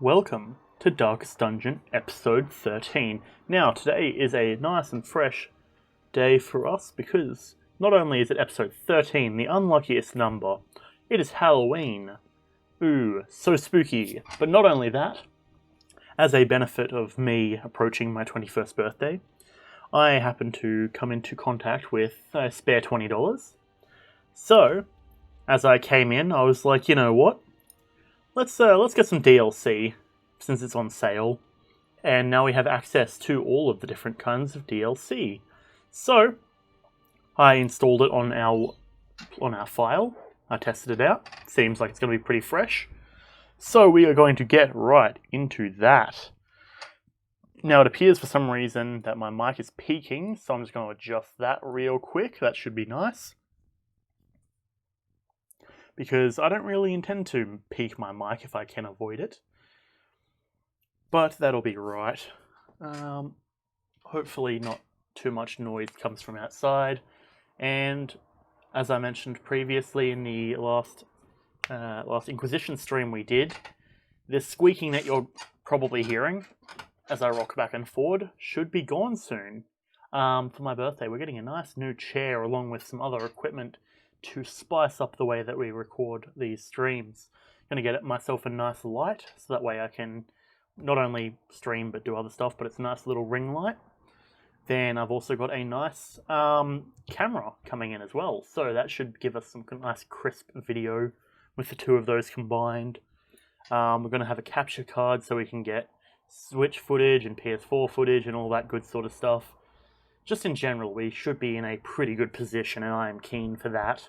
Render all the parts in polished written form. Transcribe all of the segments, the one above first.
Welcome to Darkest Dungeon, episode 13. Now, today is a nice and fresh day for us because not only is it episode 13, the unluckiest number, it is Halloween. Ooh, so spooky. But not only that, as a benefit of me approaching my 21st birthday, I happen to come into contact with a spare $20. So, as I came in, I was like, you know what? Let's get some DLC since it's on sale, and now we have access to all of the different kinds of DLC. So I installed it on our file. I tested it out. Seems like it's going to be pretty fresh. So we are going to get right into that. Now it appears for some reason that my mic is peaking, so I'm just going to adjust that real quick. That should be nice. Because I don't really intend to peak my mic if I can avoid it. But that'll be right. Hopefully not too much noise comes from outside. And as I mentioned previously in the last Inquisition stream we did, this squeaking that you're probably hearing as I rock back and forward should be gone soon. For my birthday, we're getting a nice new chair along with some other equipment to spice up the way that we record these streams. I'm going to get myself a nice light, so that way I can not only stream but do other stuff, but it's a nice little ring light. Then I've also got a nice camera coming in as well, so that should give us some nice crisp video with the two of those combined. We're going to have a capture card so we can get Switch footage and PS4 footage and all that good sort of stuff. Just in general, we should be in a pretty good position, and I am keen for that.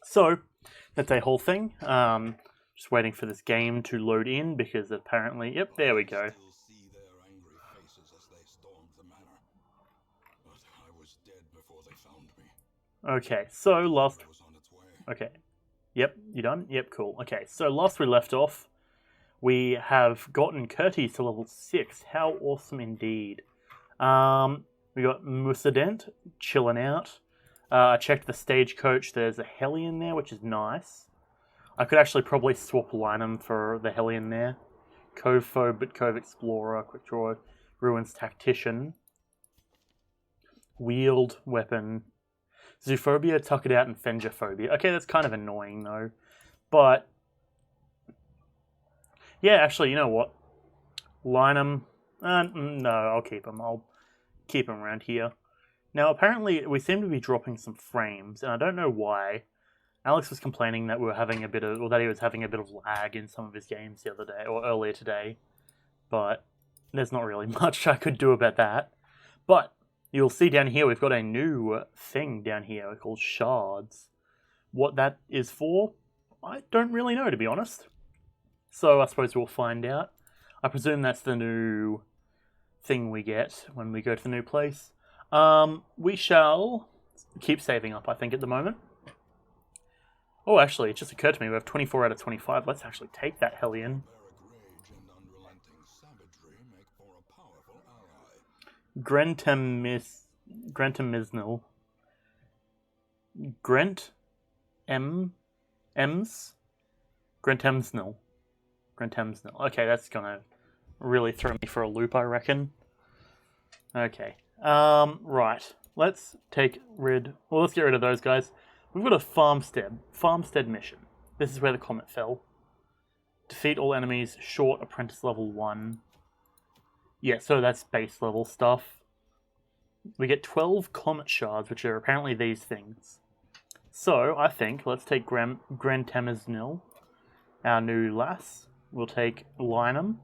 So, that's a whole thing. Just waiting for this game to load in, because apparently... Yep, there we go. Okay, so last... Okay. Yep, you done? Yep, cool. Okay, so last we left off, we have gotten Curtis to level 6. How awesome indeed. We got Musadent chilling out. I checked the stagecoach. There's a Hellion there, which is nice. I could actually probably swap Lynam for the Hellion there. Cove Phobe, Cove Explorer, Quick Draw, Ruins Tactician. Wield Weapon. Zoophobia, Tuck It Out, and Fengophobia. Okay, that's kind of annoying though. But yeah, actually, you know what? Lynam. No, I'll keep him. I'll keep him around here. Now, apparently, we seem to be dropping some frames, and I don't know why. Alex was complaining that we were having that he was having a bit of lag in some of his games the other day, or earlier today. But there's not really much I could do about that. But you'll see down here, we've got a new thing down here called shards. What that is for, I don't really know, to be honest. So I suppose we'll find out. I presume that's the new thing we get when we go to the new place. We shall keep saving up, I think, at the moment. Oh, actually, it just occurred to me, we have 24 out of 25. Let's actually take that Hellion. Grentemmiznil. Grentemsnil. Okay, that's gonna really throw me for a loop, I reckon. Okay. Right. Let's get rid of those guys. We've got a farmstead mission. This is where the comet fell. Defeat all enemies, short apprentice level 1. Yeah, so that's base level stuff. We get 12 comet shards, which are apparently these things. So, I think, let's take Grentemmiznil, our new lass. We'll take Lynam.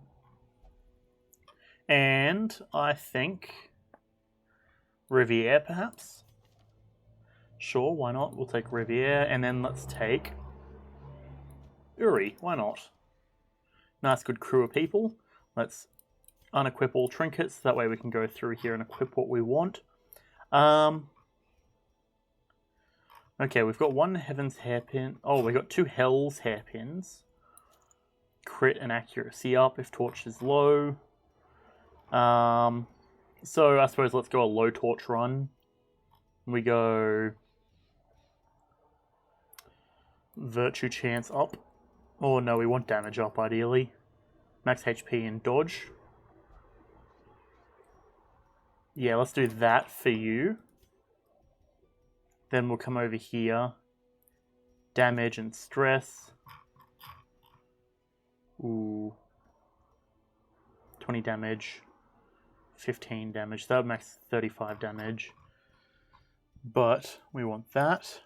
And I think Riviere, perhaps? Sure, why not? We'll take Riviere, and then let's take Uri. Why not? Nice, good crew of people. Let's unequip all trinkets, that way we can go through here and equip what we want. Okay, we've got one Heaven's Hairpin. Oh, we've got two Hell's Hairpins. Crit and accuracy up if torch is low. So I suppose let's go a low torch run. We go virtue chance up. Oh no, we want damage up ideally. Max HP and dodge. Yeah, let's do that for you. Then we'll come over here. Damage and stress. Ooh. 20 damage. 15 damage. That would max 35 damage. But we want that.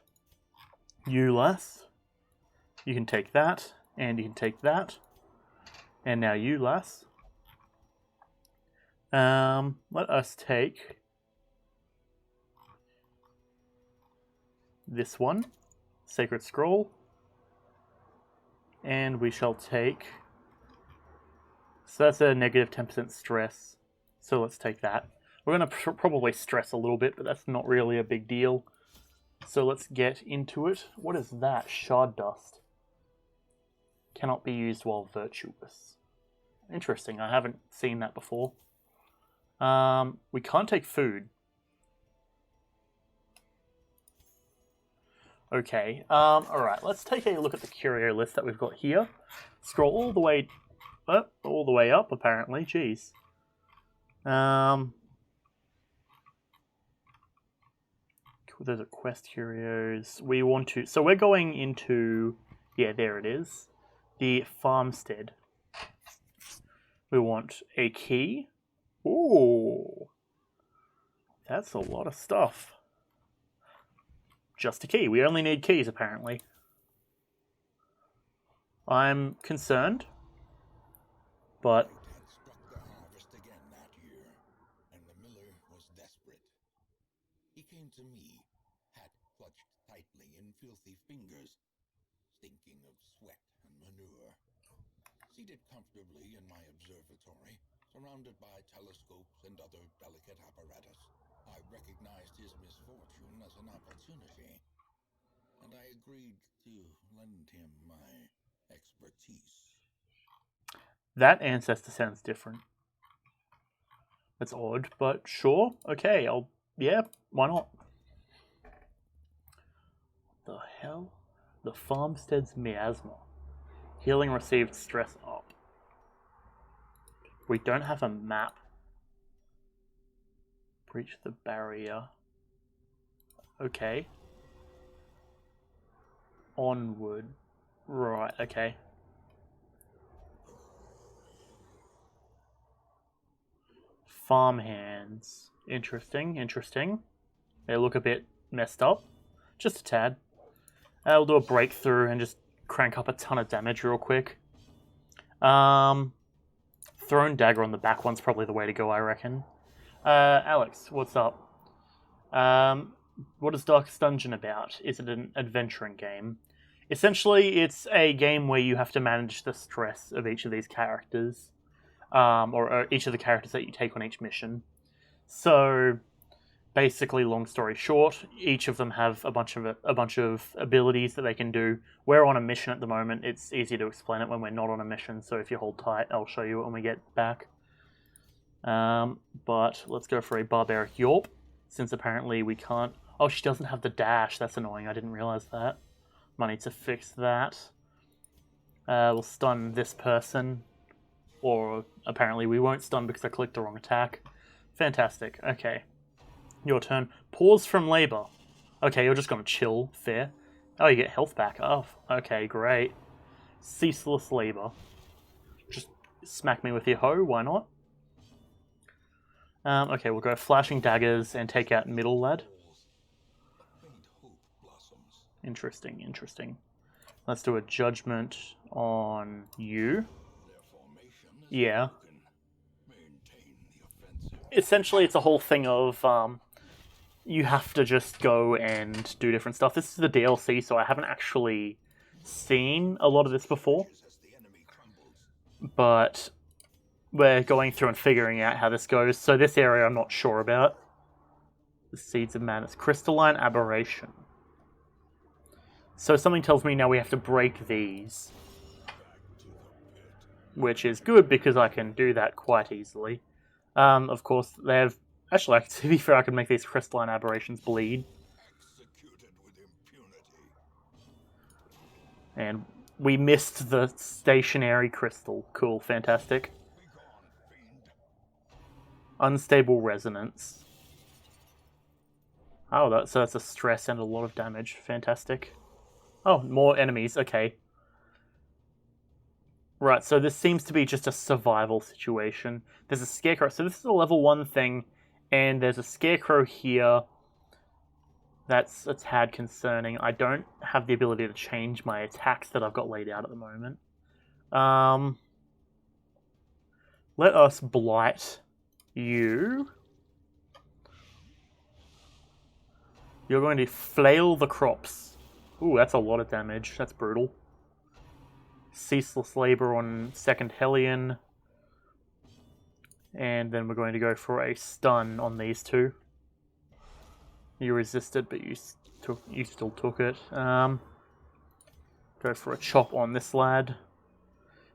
You less. You can take that. And you can take that. And now you less. Let us take this one, Sacred Scroll, and we shall take, so that's a negative 10% stress, so let's take that. We're going to probably stress a little bit, but that's not really a big deal. So let's get into it. What is that? Shard Dust. Cannot be used while virtuous. Interesting, I haven't seen that before. We can't take food. Okay, alright, let's take a look at the curio list that we've got here. Scroll all the way up, apparently, jeez. Those are quest curios. We want to, so we're going into, yeah, there it is, the farmstead. We want a key. Ooh, that's a lot of stuff. Just a key. We only need keys, apparently. I'm concerned, but Struck the harvest again that year, and the miller was desperate. He came to me, hat clutched tightly in filthy fingers, stinking of sweat and manure. Seated comfortably in my observatory, surrounded by telescopes and other delicate apparatus, I recognized his misfortune as an opportunity, and I agreed to lend him my expertise. that ancestor sounds different. That's odd, but sure. Okay, yeah, why not? The hell? The farmstead's miasma. Healing received, stress up. We don't have a map. Breach the barrier. Okay. Onward. Right, okay. Farmhands. Interesting, interesting. They look a bit messed up. Just a tad. We'll do a breakthrough and just crank up a ton of damage real quick. Thrown dagger on the back one's probably the way to go, I reckon. Alex, what's up? What is Darkest Dungeon about? Is it an adventuring game? Essentially, it's a game where you have to manage the stress of each of these characters, or each of the characters that you take on each mission. So, basically, long story short, each of them have a bunch of abilities that they can do. We're on a mission at the moment. It's easy to explain it when we're not on a mission, so if you hold tight, I'll show you it when we get back. But let's go for a barbaric Yorp, since apparently we can't... Oh, she doesn't have the dash. That's annoying. I didn't realize that. Might need to fix that. We'll stun this person. Or apparently we won't stun because I clicked the wrong attack. Fantastic. Okay. Your turn. Pause from labor. Okay, you're just gonna chill. Fair. Oh, you get health back. Oh, okay, great. Ceaseless labor. Just smack me with your hoe. Why not? Okay, we'll go flashing daggers and take out middle lad. Interesting, interesting. Let's do a judgment on you. Yeah. Essentially, it's a whole thing of you have to just go and do different stuff. This is the DLC, so I haven't actually seen a lot of this before. But we're going through and figuring out how this goes. So this area I'm not sure about. The Seeds of Madness. Crystalline Aberration. So something tells me now we have to break these. Which is good because I can do that quite easily. Of course, they have... Actually, to be fair, I can make these crystalline aberrations bleed. And We missed the stationary crystal. Cool, fantastic. Unstable resonance. Oh, that's a stress and a lot of damage. Fantastic. Oh, more enemies. Okay. Right, so this seems to be just a survival situation. There's a scarecrow. So this is a level 1 thing, and there's a scarecrow here. That's a tad concerning. I don't have the ability to change my attacks that I've got laid out at the moment. Let us blight you. You're going to flail the crops. Ooh, that's a lot of damage. That's brutal. Ceaseless labor on second Hellion. And then we're going to go for a stun on these two. You resisted, but you still took it. Go for a chop on this lad.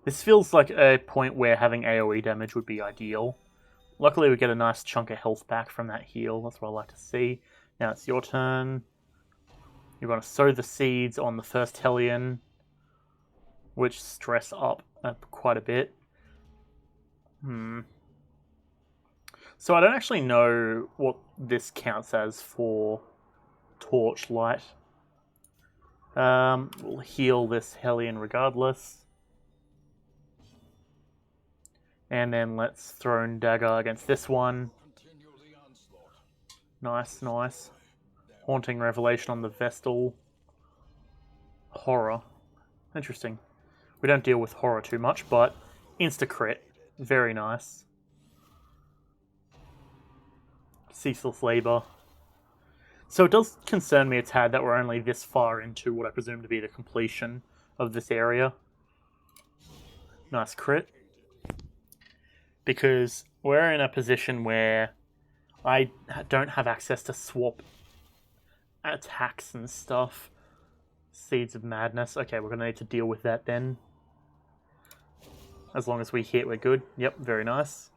This feels like a point where having AoE damage would be ideal. Luckily, we get a nice chunk of health back from that heal. That's what I like to see. Now it's your turn. You're going to sow the seeds on the first Hellion, which stress up quite a bit. So I don't actually know what this counts as for torchlight. We'll heal this Hellion regardless. And then let's Throne Dagger against this one. Nice, nice. Haunting Revelation on the Vestal. Horror. Interesting. We don't deal with horror too much, but insta-crit. Very nice. Ceaseless Labor. So it does concern me a tad that we're only this far into what I presume to be the completion of this area. Nice crit. Because we're in a position where I don't have access to swap attacks and stuff. Seeds of Madness. Okay, we're going to need to deal with that then. As long as we hit, we're good. Yep, very nice.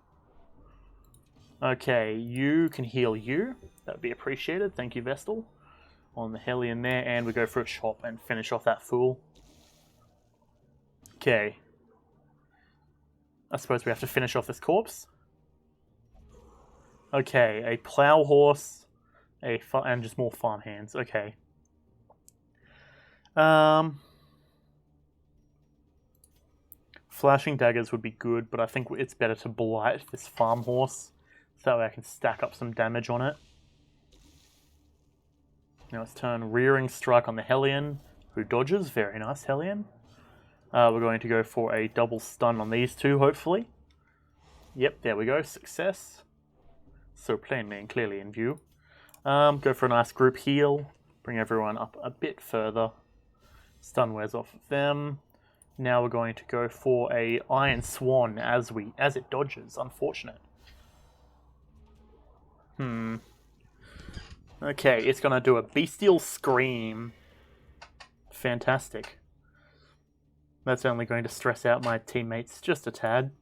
Okay, you can heal you. That would be appreciated. Thank you, Vestal. On the Hellion there, and we go for a chop and finish off that fool. Okay. I suppose we have to finish off this corpse. Okay, a plow horse, and just more farm hands. Okay. Flashing daggers would be good, but I think it's better to blight this farm horse, so that way I can stack up some damage on it. Now it's turn Rearing Strike on the Hellion, who dodges. Very nice, Hellion. We're going to go for a double stun on these two, hopefully. Yep, there we go. Success. So plainly and clearly in view. Go for a nice group heal. Bring everyone up a bit further. Stun wears off of them. Now we're going to go for a Iron Swan as it dodges. Unfortunate. Okay, it's going to do a Bestial Scream. Fantastic. That's only going to stress out my teammates just a tad.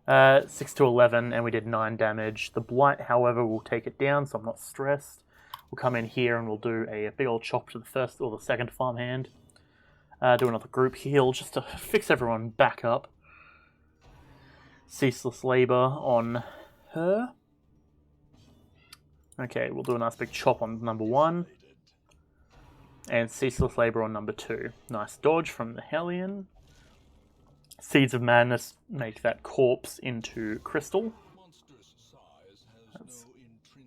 6 to 11, and we did 9 damage. The Blight, however, will take it down, so I'm not stressed. We'll come in here and we'll do a big old chop to the first or the second farmhand. Do another group heal just to fix everyone back up. Ceaseless Labor on her. Okay, we'll do a nice big chop on number 1. And Ceaseless Labor on number 2. Nice dodge from the Hellion. Seeds of Madness make that corpse into crystal. That's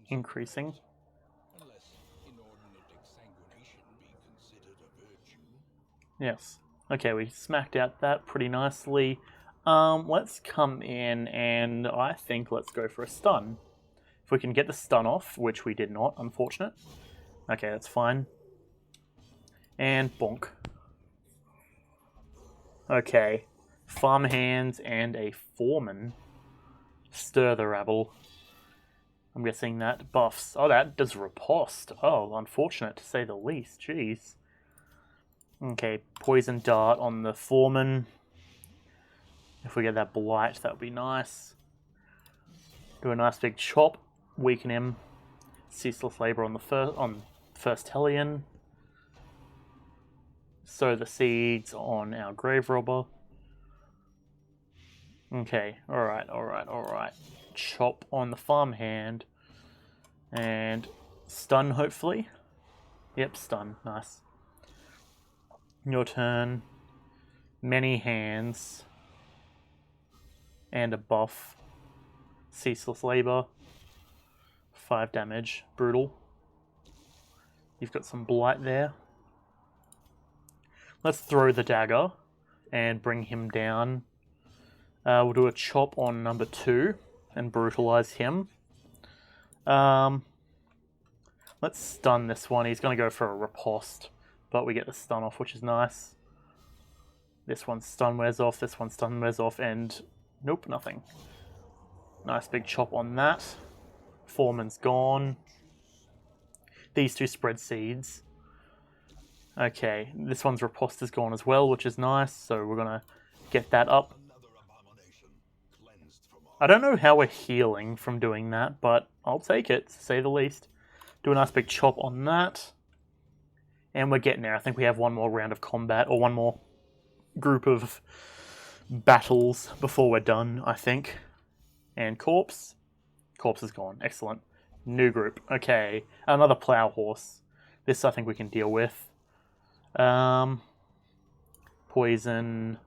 increasing. Yes. Okay, we smacked out that pretty nicely. Let's come in and I think let's go for a stun. If we can get the stun off, which we did not, unfortunate. Okay, that's fine. And bonk. Okay. Farm hands and a foreman. Stir the rabble. I'm guessing that buffs. Oh, that does riposte. Oh, unfortunate to say the least. Jeez. Okay, poison dart on the foreman. If we get that blight, that would be nice. Do a nice big chop. Weaken him. Ceaseless labor on the first Hellion. sow the seeds on our grave robber. Okay, alright. Chop on the farmhand. And stun, hopefully. Yep, stun. Nice. Your turn. Many hands. And a buff. Ceaseless labor. 5 damage. Brutal. You've got some blight there. Let's throw the dagger and bring him down. We'll do a chop on number 2 and brutalize him. Let's stun this one. He's going to go for a riposte, but we get the stun off, which is nice. This one's stun wears off, this one's stun wears off, and nope, nothing. Nice big chop on that. Foreman's gone. These 2 spread seeds. Okay, this one's riposte is gone as well, which is nice, so we're going to get that up. I don't know how we're healing from doing that, but I'll take it, to say the least. Do a nice big chop on that. And we're getting there. I think we have one more round of combat, or one more group of battles before we're done, I think. And corpse. Corpse is gone. Excellent. New group. Okay. Another plow horse. This I think we can deal with. Poison.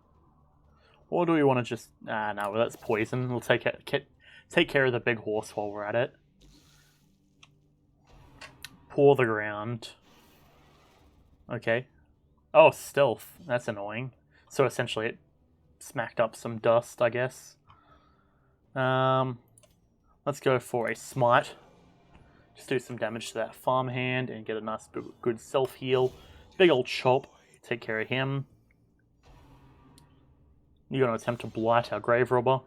Or do we want to just... no, that's poison. We'll take care of the big horse while we're at it. Pour the ground. Okay. Oh, stealth. That's annoying. So essentially it smacked up some dust, I guess. Let's go for a smite. Just do some damage to that farmhand and get a nice good self-heal. Big old chop. Take care of him. You're going to attempt to blight our grave robber.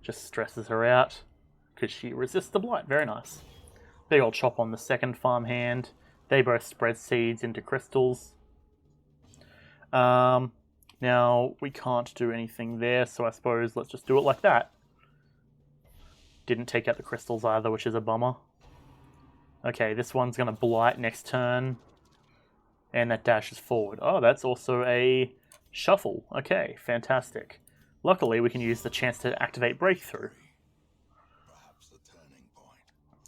Just stresses her out because she resists the blight. Very nice. Big old chop on the second farmhand. They both spread seeds into crystals. Now, we can't do anything there, so I suppose let's just do it like that. Didn't take out the crystals either, which is a bummer. Okay, this one's going to blight next turn. And that dashes forward. Oh, that's also a shuffle. Okay, fantastic. Luckily, we can use the chance to activate breakthrough.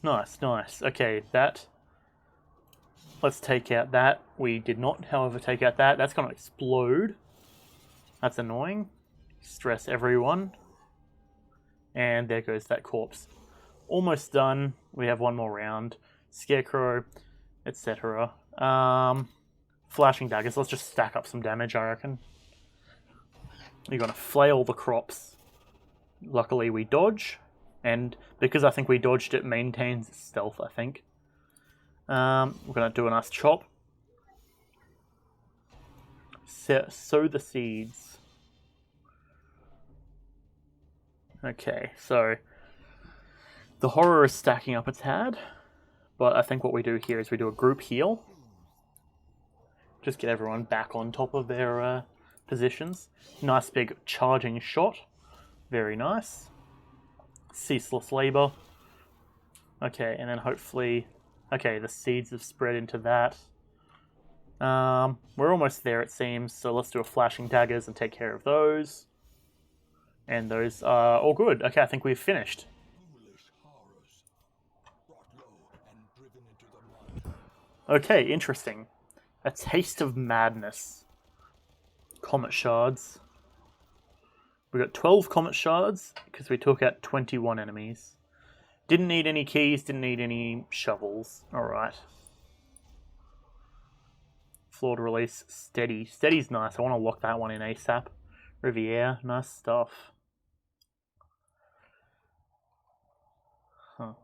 Nice, nice. Okay, that... Let's take out that. We did not, however, take out that. That's going to explode. That's annoying. Stress everyone. And there goes that corpse. Almost done. We have one more round. Scarecrow, etc. Flashing daggers. Let's just stack up some damage, I reckon. You're going to flail the crops. Luckily, we dodge. And because I think we dodged, it maintains its stealth, I think. We're going to do a nice chop. Sow the seeds. Okay, so the horror is stacking up a tad, but I think what we do here is we do a group heal. Just get everyone back on top of their positions. Nice big charging shot. Very nice. Ceaseless labor. Okay, and then hopefully... Okay, the seeds have spread into that. We're almost there, it seems, so let's do a flashing daggers and take care of those. And those are all good. Okay, I think we've finished. Okay, interesting. A taste of madness. Comet shards. We got 12 comet shards because we took out 21 enemies. Didn't need any keys, didn't need any shovels. Alright. Flawed release, steady. Steady's nice. I want to lock that one in ASAP. Riviere, nice stuff. Huh.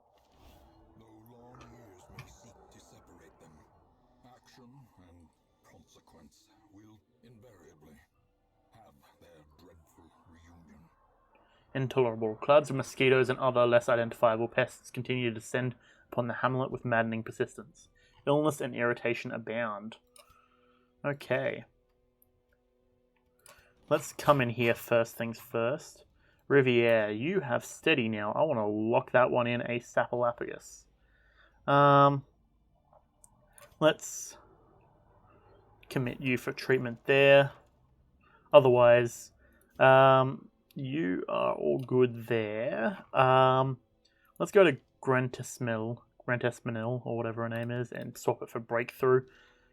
Though long years may seek to separate them, action and consequence will invariably have their dreadful reunion. Intolerable. Clouds of mosquitoes and other less identifiable pests continue to descend upon the hamlet with maddening persistence. Illness and irritation abound. Okay. Let's come in here first things first. Riviere, you have steady now. I want to lock that one in ASAPalapagus. Let's commit you for treatment there. Otherwise, you are all good there. Let's go to Grantesmil, or whatever her name is, and swap it for Breakthrough,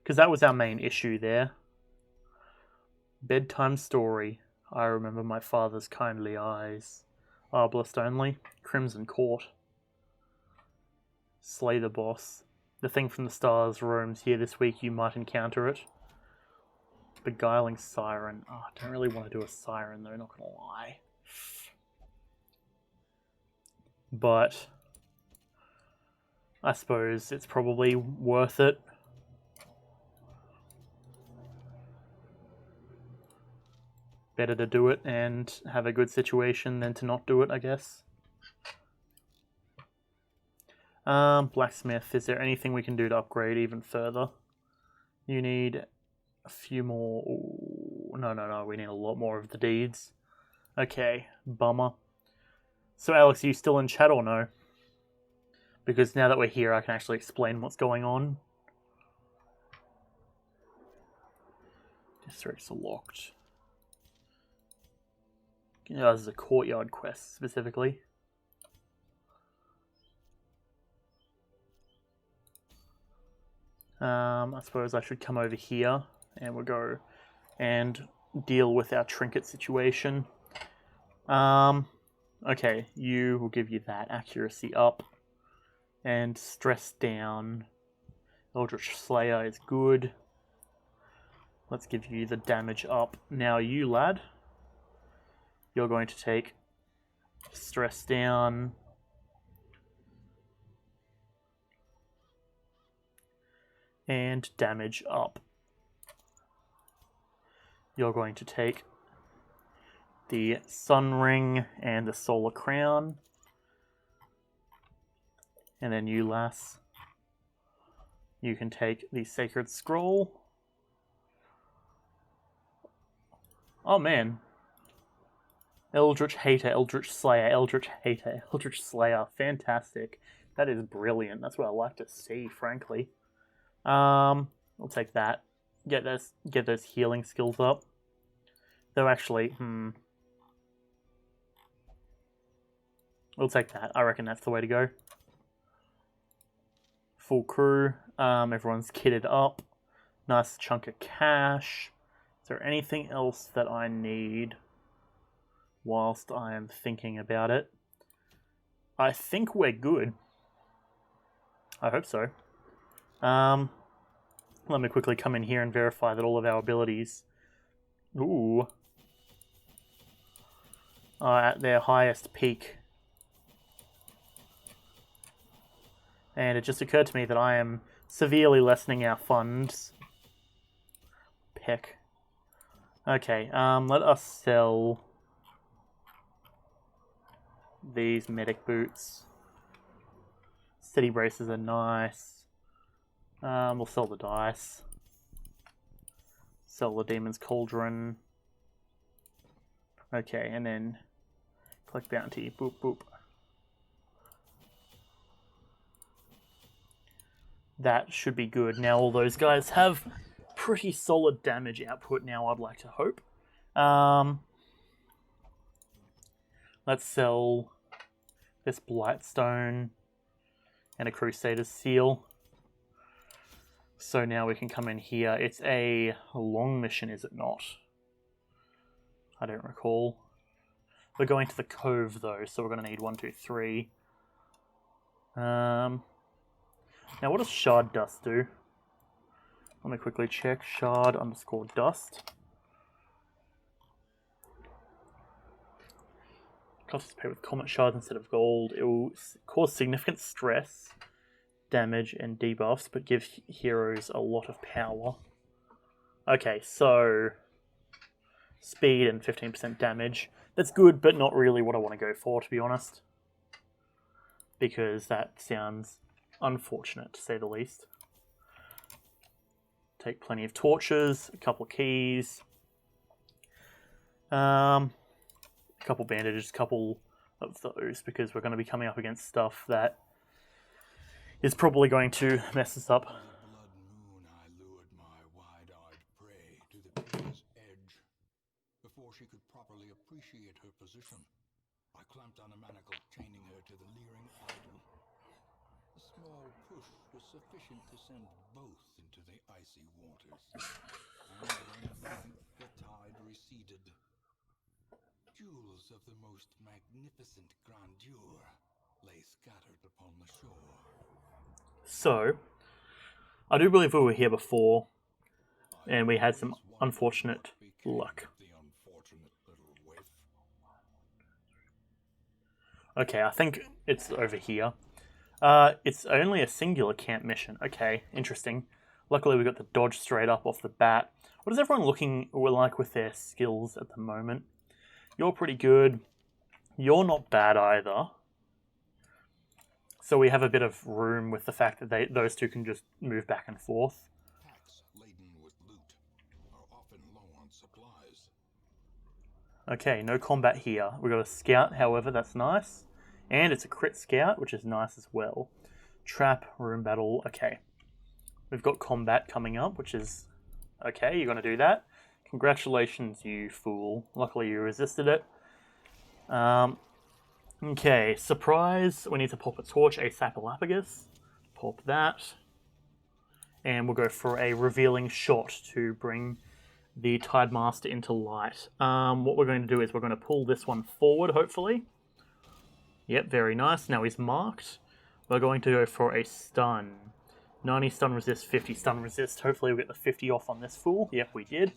because that was our main issue there. Bedtime story. I remember my father's kindly eyes. Arbalest only. Crimson Court. Slay the boss. The thing from the stars roams here this week. You might encounter it. Beguiling siren. Oh, I don't really want to do a siren though, not gonna lie. But I suppose it's probably worth it. Better to do it and have a good situation than to not do it, I guess. Blacksmith, is there anything we can do to upgrade even further? You need a few more... Ooh, no, we need a lot more of the deeds. Okay, bummer. So Alex, are you still in chat or no? Because now that we're here, I can actually explain what's going on. Districts are locked. This is a courtyard quest, specifically. I suppose I should come over here, and we'll go and deal with our trinket situation. Okay, we'll give you that. Accuracy up. And stress down. Eldritch Slayer is good. Let's give you the damage up. Now you, lad, you're going to take stress down. And damage up. You're going to take the Sun Ring and the Solar Crown. And then you, lass, you can take the Sacred Scroll. Oh man. Eldritch Hater, Eldritch Slayer, Eldritch Hater, Eldritch Slayer. Fantastic. That is brilliant. That's what I like to see, frankly. I'll take that. Get those healing skills up. Though actually, we'll take that. I reckon that's the way to go. Full crew. Everyone's kitted up. Nice chunk of cash. Is there anything else that I need whilst I am thinking about it? I think we're good. I hope so. Let me quickly come in here and verify that all of our abilities are at their highest peak. And it just occurred to me that I am severely lessening our funds. Peck. Okay, let us sell these medic boots. Steady braces are nice. We'll sell the dice. Sell the Demon's Cauldron. Okay, and then collect bounty. Boop, boop. That should be good. Now all those guys have pretty solid damage output now, I'd like to hope. Let's sell this Blightstone and a Crusader's Seal. So now we can come in here. It's a long mission, is it not? I don't recall. We're going to the Cove, though, so we're going to need 1, 2, 3. Now, what does Shard Dust do? Let me quickly check. Shard_dust. Costs to pay with Comet Shards instead of gold. It will cause significant stress, damage, and debuffs, but give heroes a lot of power. Okay, so speed and 15% damage. That's good, but not really what I want to go for, to be honest. Because that sounds unfortunate, to say the least. Take plenty of torches, a couple of keys, a couple bandages, a couple of those, because we're going to be coming up against stuff that is probably going to mess us up. Blood moon I lured my wide-eyed appreciate her position. I clamped on a manacle, chaining her to the leering idol. A small push was sufficient to send both into the icy waters. And then the tide receded. Jewels of the most magnificent grandeur lay scattered upon the shore. So, I do believe we were here before, and we had some unfortunate luck. Okay, I think it's over here. It's only a singular camp mission. Okay, interesting. Luckily, we got the dodge straight up off the bat. What is everyone looking like with their skills at the moment? You're pretty good. You're not bad either. So we have a bit of room with the fact that those two can just move back and forth. Packs laden with loot are often low on supplies. Okay, no combat here. We got a scout, however, that's nice. And it's a crit scout, which is nice as well. Trap, room battle, okay. We've got combat coming up, which is... Okay, you're going to do that. Congratulations, you fool. Luckily you resisted it. Okay, surprise. We need to pop a torch, a Sapalapagus. Pop that. And we'll go for a revealing shot to bring the Tidemaster into light. What we're going to do is we're going to pull this one forward, hopefully. Yep, very nice. Now he's marked. We're going to go for a stun. 90 stun resist, 50 stun resist. Hopefully we get the 50 off on this fool. Yep, we did.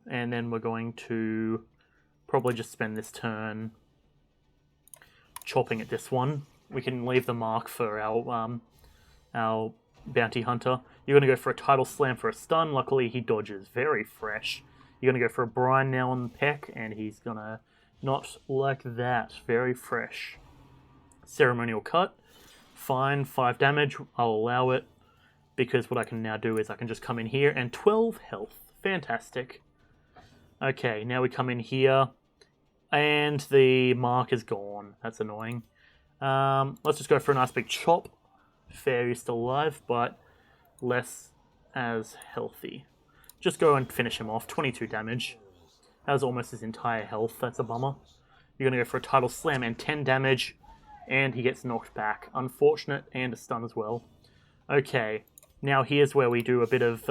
And then we're going to probably just spend this turn chopping at this one. We can leave the mark for our bounty hunter. You're going to go for a tidal slam for a stun. Luckily he dodges. Very fresh. You're going to go for a brine now on the peck, and he's going to not like that. Very fresh. Ceremonial cut. Fine, 5 damage. I'll allow it, because what I can now do is I can just come in here and 12 health. Fantastic. Okay, now we come in here, and the mark is gone. That's annoying. Let's just go for a nice big chop. Fair is still alive, but less as healthy. Just go and finish him off. 22 damage. That was almost his entire health. That's a bummer. You're going to go for a tidal slam and 10 damage, and he gets knocked back. Unfortunate, and a stun as well. Okay, now here's where we do a bit of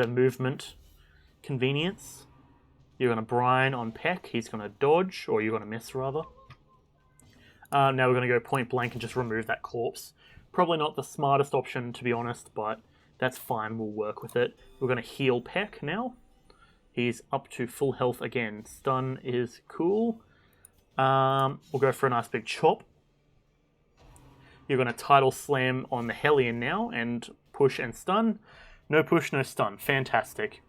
movement convenience. You're going to brine on Peck. He's going to dodge, or you're going to miss, rather. Now we're going to go point blank and just remove that corpse. Probably not the smartest option, to be honest, but that's fine. We'll work with it. We're going to heal Peck now. He's up to full health again. Stun is cool. We'll go for a nice big chop. You're going to tidal slam on the Hellion now and push and stun. No push, no stun. Fantastic.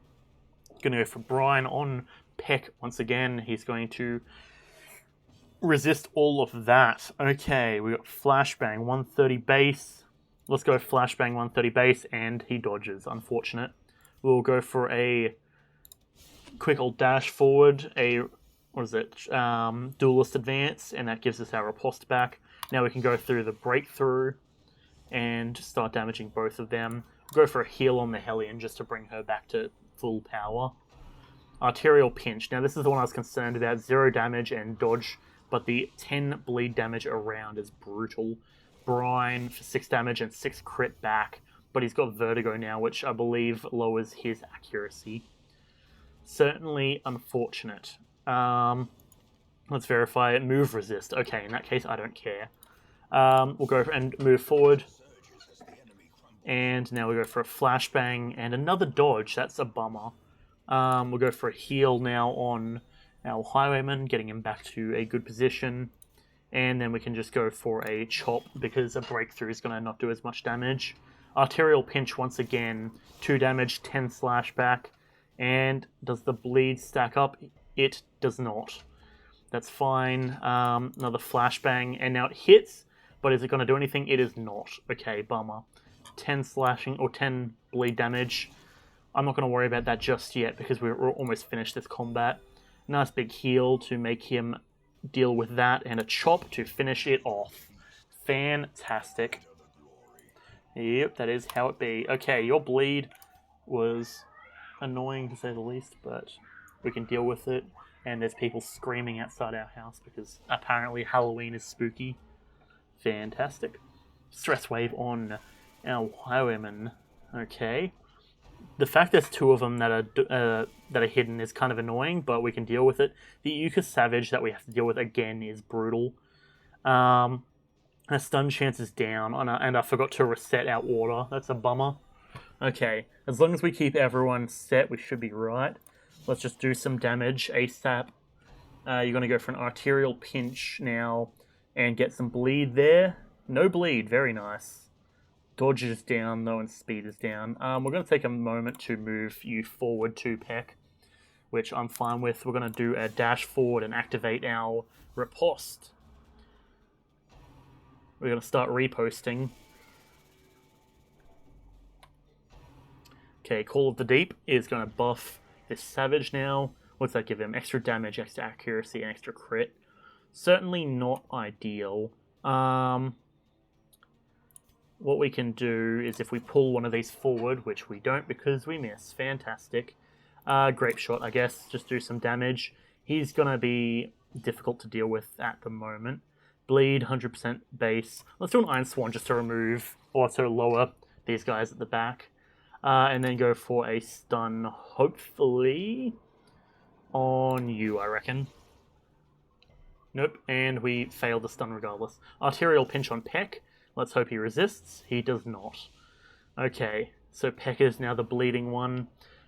Going to go for Brine on Peck once again. He's going to resist all of that. Okay, we got Flashbang, 130 base. Let's go Flashbang, 130 base, and he dodges. Unfortunate. We'll go for a quick old dash forward, duelist advance, and that gives us our riposte back. Now we can go through the breakthrough and start damaging both of them. We'll go for a heal on the Hellion just to bring her back to full power. Arterial pinch. Now this is the one I was concerned about. 0 damage and dodge, but the 10 bleed damage around is brutal. Brine for 6 damage and 6 crit back, but he's got vertigo now, which I believe lowers his accuracy. Certainly unfortunate. Let's verify it. Move resist. Okay, in that case, I don't care. We'll go and move forward. And now we go for a flashbang and another dodge. That's a bummer. We'll go for a heal now on our highwayman, getting him back to a good position. And then we can just go for a chop because a breakthrough is going to not do as much damage. Arterial pinch once again. 2 damage, 10 slash back. And does the bleed stack up? It does not. That's fine. Another flashbang, and now it hits, but is it going to do anything? It is not. Okay, bummer. 10 slashing, or 10 bleed damage. I'm not going to worry about that just yet, because we're almost finished this combat. Nice big heal to make him deal with that, and a chop to finish it off. Fantastic. Yep, that is how it be. Okay, your bleed was annoying to say the least, but We can deal with it. And there's people screaming outside our house because apparently Halloween is spooky. Fantastic. Stress wave on our highwayman. Okay. The fact there's two of them that are hidden is kind of annoying, but we can deal with it. The Yucca Savage that we have to deal with again is brutal. Our stun chance is down, and I forgot to reset our order. That's a bummer. Okay, as long as we keep everyone set, we should be right. Let's just do some damage ASAP. You're going to go for an arterial pinch now and get some bleed there. No bleed, very nice. Dodge is down though and speed is down. We're going to take a moment to move you forward to Peck, which I'm fine with. We're going to do a dash forward and activate our riposte. We're going to start reposting. Okay, Call of the Deep is going to buff this Savage now. What's that give him? Extra damage, extra accuracy, and extra crit. Certainly not ideal. What we can do is if we pull one of these forward, which we don't because we miss. Fantastic. Grape Shot, I guess. Just do some damage. He's going to be difficult to deal with at the moment. Bleed, 100% base. Let's do an Iron Swan just to remove or to lower these guys at the back. And then go for a stun, hopefully, on you, I reckon. Nope, and we failed the stun regardless. Arterial pinch on Peck. Let's hope he resists. He does not. Okay, so Peck is now the bleeding one.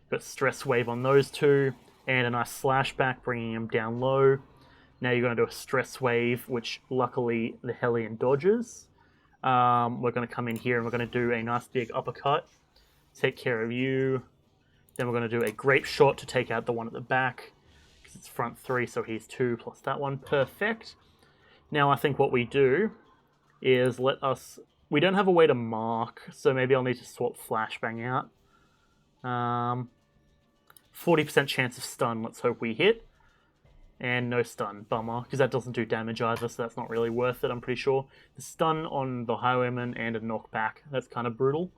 Got Stress Wave on those two. And a nice Slashback, bringing him down low. Now you're going to do a Stress Wave, which luckily the Hellion dodges. We're going to come in here and we're going to do a nice big uppercut. Take care of you. Then we're going to do a Grape Shot to take out the one at the back. Because it's front 3, so he's 2 plus that one. Perfect. Now I think what we do is we don't have a way to mark, so maybe I'll need to swap Flashbang out. 40% chance of stun, let's hope we hit. And no stun, bummer, because that doesn't do damage either, so that's not really worth it, I'm pretty sure. The stun on the Highwayman and a knockback, that's kind of brutal.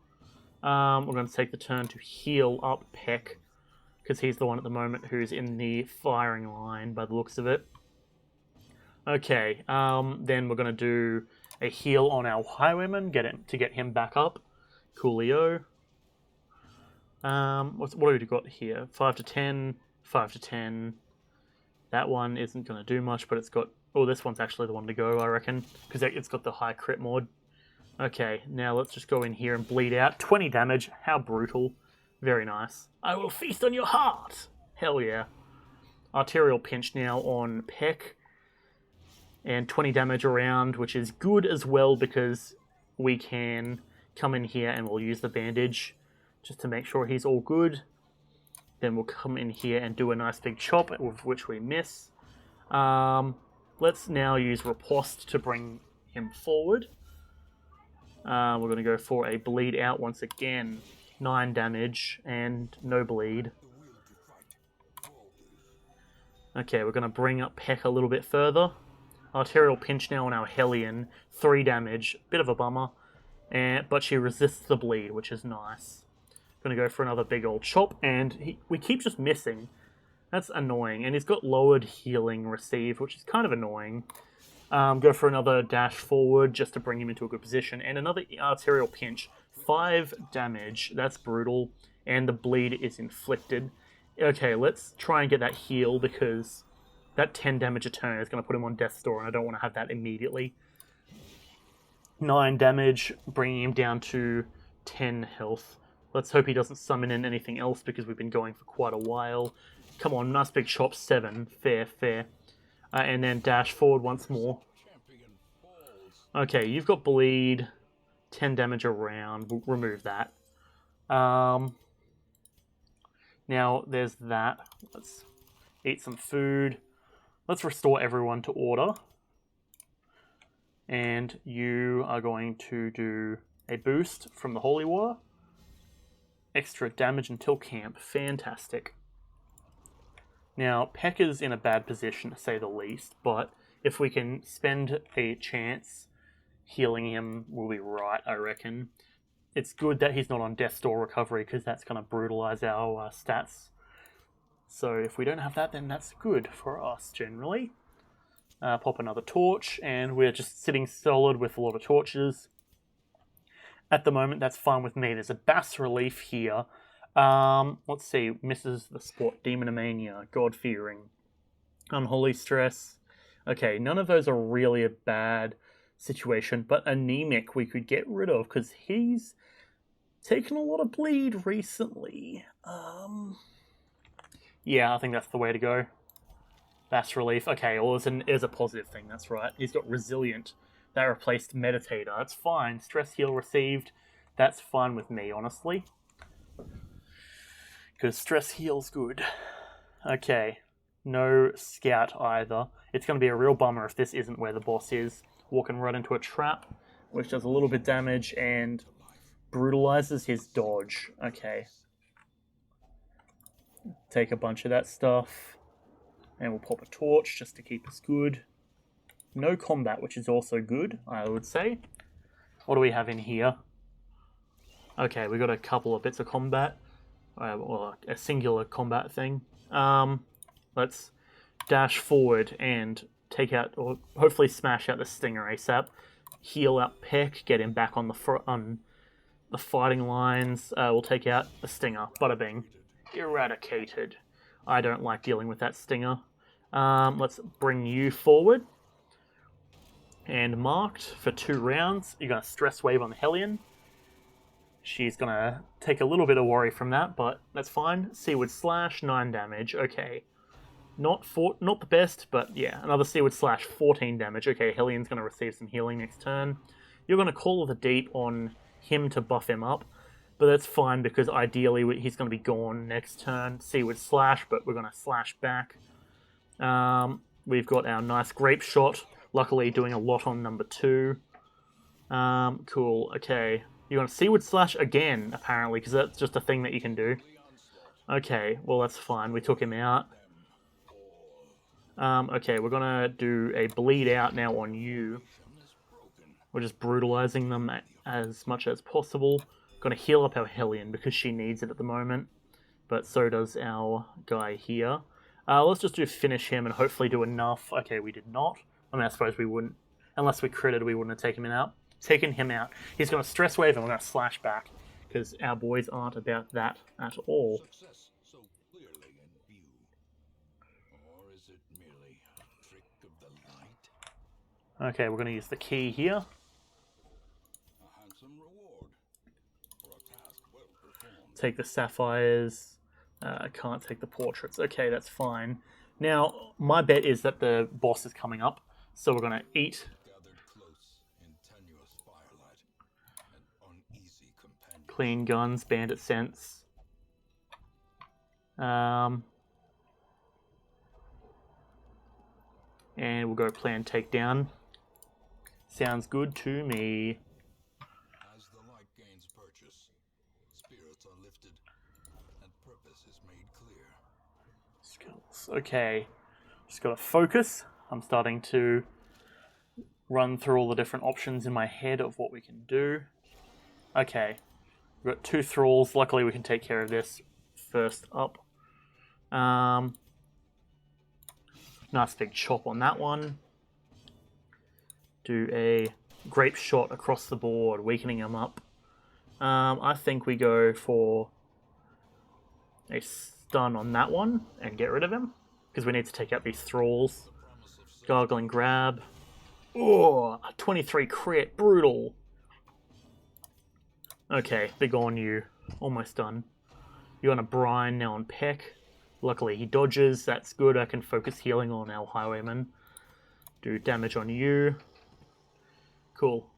We're going to take the turn to heal up Peck, because he's the one at the moment who's in the firing line by the looks of it. Okay, then we're going to do a heal on our Highwayman, to get him back up. Coolio. What have we got here? 5 to 10, 5 to 10. That one isn't going to do much, but it's got... Oh, this one's actually the one to go, I reckon, because it's got the high crit mod. Okay, now let's just go in here and bleed out. 20 damage. How brutal. Very nice. I will feast on your heart. Hell yeah. Arterial pinch now on Peck. And 20 damage around, which is good as well because we can come in here and we'll use the bandage just to make sure he's all good. Then we'll come in here and do a nice big chop, with which we miss. Let's now use Riposte to bring him forward. We're going to go for a bleed out once again. 9 damage and no bleed. Okay, we're going to bring up Peck a little bit further. Arterial pinch now on our Hellion. 3 damage. Bit of a bummer. But she resists the bleed, which is nice. Going to go for another big old chop, and we keep just missing. That's annoying. And he's got lowered healing received, which is kind of annoying. Go for another dash forward just to bring him into a good position. And another arterial pinch. 5 damage. That's brutal. And the bleed is inflicted. Okay, let's try and get that heal because that 10 damage a turn is going to put him on death's door, and I don't want to have that immediately. 9 damage, bringing him down to 10 health. Let's hope he doesn't summon in anything else because we've been going for quite a while. Come on, nice big chop. 7. Fair, fair. And then dash forward once more. Okay, you've got bleed. 10 damage around. We'll remove that. Now, there's that. Let's eat some food. Let's restore everyone to order. And you are going to do a boost from the Holy War. Extra damage until camp. Fantastic. Now, Peck is in a bad position, to say the least, but if we can spend a chance healing him, we'll be right, I reckon. It's good that he's not on Death's Door recovery, because that's going to brutalize our stats. So if we don't have that, then that's good for us, generally. Pop another torch, and we're just sitting solid with a lot of torches. At the moment, that's fine with me. There's a bas relief here. Let's see. Misses the spot. Demonomania. God-fearing. Unholy stress. Okay, none of those are really a bad situation, but anemic we could get rid of, because he's taken a lot of bleed recently. Yeah, I think that's the way to go. Bas relief. Okay, well, it's a positive thing, that's right. He's got resilient. That replaced meditator. That's fine. Stress heal received. That's fine with me, honestly. Because stress heal's good. Okay. No scout either. It's going to be a real bummer if this isn't where the boss is. Walking right into a trap, which does a little bit damage and brutalizes his dodge. Okay. Take a bunch of that stuff. And we'll pop a torch just to keep us good. No combat, which is also good, I would say. What do we have in here? Okay, we got a couple of bits of combat. Well, a singular combat thing. Let's dash forward and take out, or hopefully smash out the stinger ASAP. Heal out Peck, get him back on the fighting lines. We'll take out the stinger. Bada bing. Eradicated. I don't like dealing with that stinger. Let's bring you forward. And marked for 2 rounds. You're going to stress wave on the Hellion. She's going to take a little bit of worry from that, but that's fine. Seaward Slash, 9 damage. Okay. Not the best, but yeah. Another Seaward Slash, 14 damage. Okay, Hellion's going to receive some healing next turn. You're going to Call of the Deep on him to buff him up, but that's fine because ideally he's going to be gone next turn. Seaward Slash, but we're going to slash back. We've got our nice Grape Shot. Luckily doing a lot on number 2. Cool, okay. You're going to Seaward Slash again, apparently, because that's just a thing that you can do. Okay, well that's fine. We took him out. Okay, we're going to do a Bleed Out now on you. We're just brutalizing them as much as possible. Going to heal up our Hellion because she needs it at the moment. But so does our guy here. Let's just do finish him and hopefully do enough. Okay, we did not. I mean, I suppose we wouldn't. Unless we critted, we wouldn't have taken him out. He's going to stress wave and we're going to slash back. Because our boys aren't about that at all. Success so clearly in view. Or is it merely a trick of the light? Okay, we're going to use the key here. A handsome reward for a task well performed. Take the sapphires. I can't take the portraits. Okay, that's fine. Now, my bet is that the boss is coming up. So we're going to eat. Gathered close in tenuous firelight, an uneasy companion. Clean guns, bandit sense. And we'll go plan takedown. Sounds good to me. As the light gains purchase, spirits are lifted, and purpose is made clear. Skills. Okay. Just gotta focus. I'm starting to run through all the different options in my head of what we can do. Okay. We've got 2 thralls. Luckily we can take care of this first up. Nice big chop on that one. Do a Grape Shot across the board, weakening him up. I think we go for a stun on that one and get rid of him. Because we need to take out these thralls. Gargling Grab. Oh, a 23 crit. Brutal. Okay, big on you. Almost done. You're on a Brine now on Peck. Luckily he dodges. That's good. I can focus healing on our Highwayman. Do damage on you. Cool.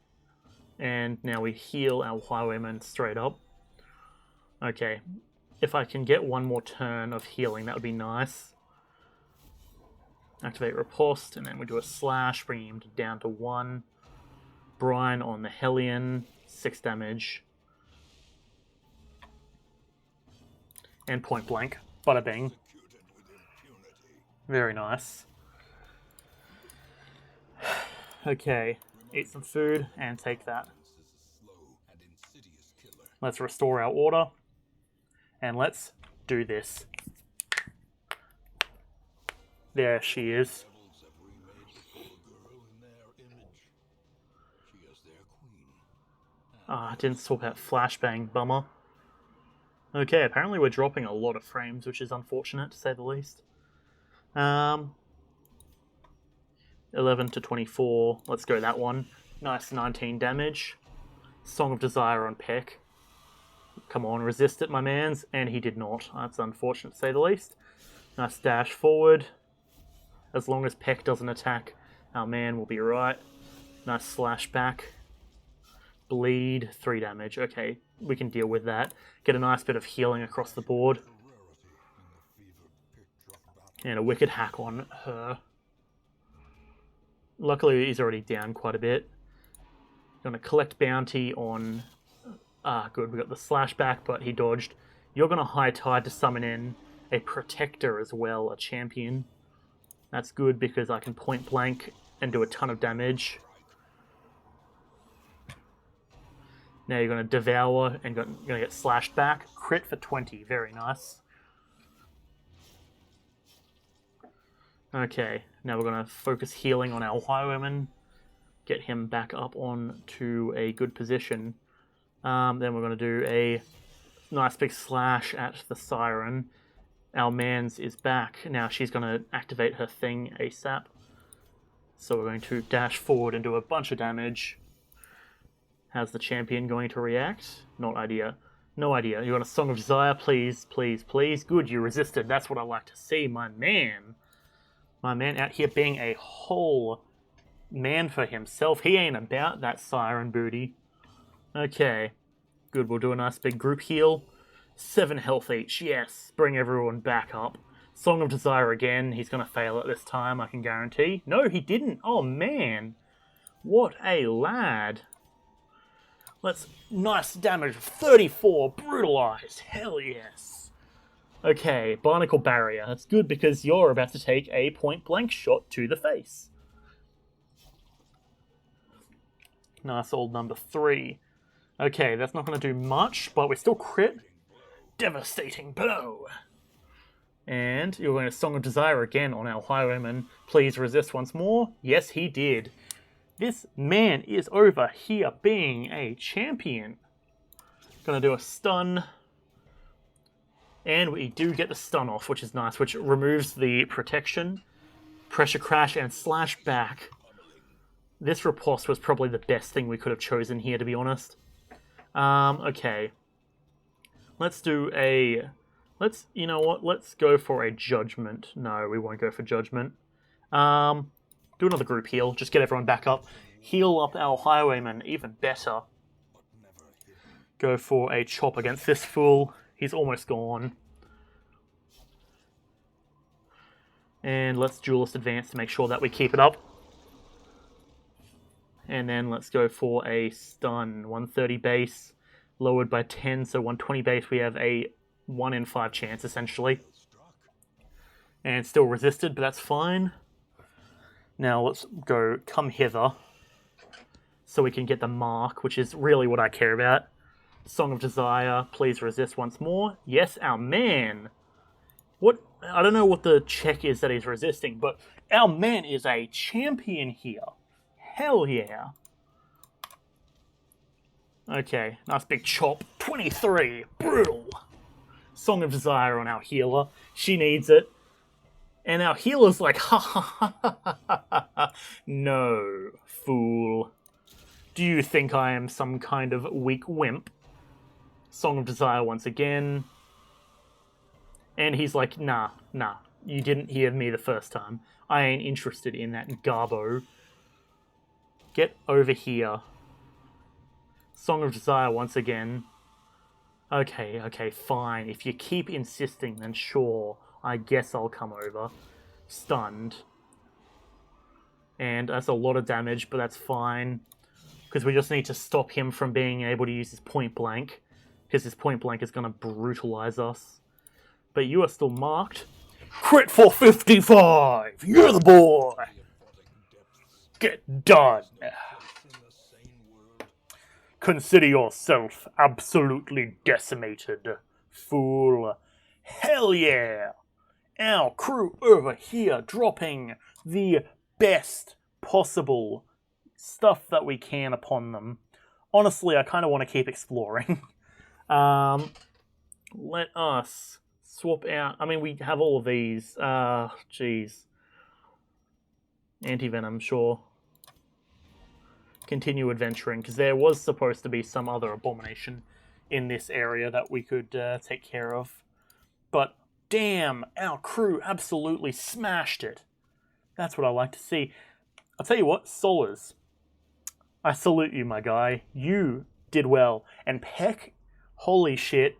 And now we heal our Highwayman straight up. Okay. If I can get one more turn of healing, that would be nice. Activate Riposte, and then we do a slash, bringing him down to 1. Brine on the Hellion, 6 damage. And point blank. Bada bing. Very nice. Okay, eat some food and take that. Let's restore our order. And let's do this. There she is. Devils have remade the poor girl in their image. She is their queen. Ah, didn't swap out flashbang, bummer. Okay, apparently we're dropping a lot of frames, which is unfortunate, to say the least. 11 to 24. Let's go that one. Nice 19 damage. Song of Desire on Peck. Come on, resist it, my mans. And he did not. That's unfortunate, to say the least. Nice dash forward. As long as Peck doesn't attack, our man will be right. Nice slash back. Bleed, 3 damage. Okay, we can deal with that. Get a nice bit of healing across the board. And a wicked hack on her. Luckily, he's already down quite a bit. Gonna collect bounty on... Ah, good, we got the slash back, but he dodged. You're gonna high tide to summon in a protector as well, a champion. That's good because I can point blank and do a ton of damage. Now you're gonna devour and you're gonna get slashed back. Crit for 20, very nice. Okay, now we're going to focus healing on our highwayman, get him back up on to a good position. Then we're going to do a nice big slash at the siren. Our man's is back. Now she's going to activate her thing ASAP. So we're going to dash forward and do a bunch of damage. How's the champion going to react? Not idea. No idea. You want a Song of Desire? Please, please, please. Good, you resisted. That's what I like to see, my man. My man out here being a whole man for himself. He ain't about that siren booty. Okay. Good, we'll do a nice big group heal. 7 health each, yes. Bring everyone back up. Song of Desire again. He's going to fail it this time, I can guarantee. No, he didn't. Oh, man. What a lad. Let's... Nice damage. 34. Brutalized. Hell yes. Okay, Barnacle Barrier. That's good because you're about to take a point-blank shot to the face. Nice old number 3. Okay, that's not going to do much, but we still crit. Devastating blow. And you're going to Song of Desire again on our highwayman. Please resist once more. Yes, he did. This man is over here being a champion. Gonna do a stun. And we do get the stun off, which is nice, which removes the protection. Pressure crash and slash back. This riposte was probably the best thing we could have chosen here, to be honest. Okay. Let's do a... You know what? Let's go for a judgment. No, we won't go for judgment. Do another group heal. Just get everyone back up. Heal up our highwayman even better. Go for a chop against this fool. He's almost gone. And let's duelist advance to make sure that we keep it up. And then let's go for a stun. 130 base, lowered by 10, so 120 base. We have a 1 in 5 chance, essentially. And still resisted, but that's fine. Now let's go come hither. So we can get the mark, which is really what I care about. Song of Desire, please resist once more. Yes, our man. What? I don't know what the check is that he's resisting, but our man is a champion here. Hell yeah. Okay, nice big chop. 23. Brutal. Song of Desire on our healer. She needs it. And our healer's like, ha ha ha ha ha ha ha. No, fool. Do you think I am some kind of weak wimp? Song of Desire once again. And he's like, nah, you didn't hear me the first time. I ain't interested in that garbo. Get over here. Song of Desire once again. Okay, fine. If you keep insisting, then sure. I guess I'll come over. Stunned. And that's a lot of damage, but that's fine. Because we just need to stop him from being able to use his point blank. Because his point blank is going to brutalize us. But you are still marked. Crit for 55! You're the boy! Get done! Consider yourself absolutely decimated, fool. Hell yeah! our crew over here dropping the best possible stuff that we can upon them. Honestly, I kind of want to keep exploring. Let us swap out. I mean, we have all of these. Jeez. Anti-venom, sure. Continue adventuring, because there was supposed to be some other abomination in this area that we could take care of. But damn, our crew absolutely smashed it. That's what I like to see. I'll tell you what, Solars, I salute you, my guy. You did well. And Peck, holy shit,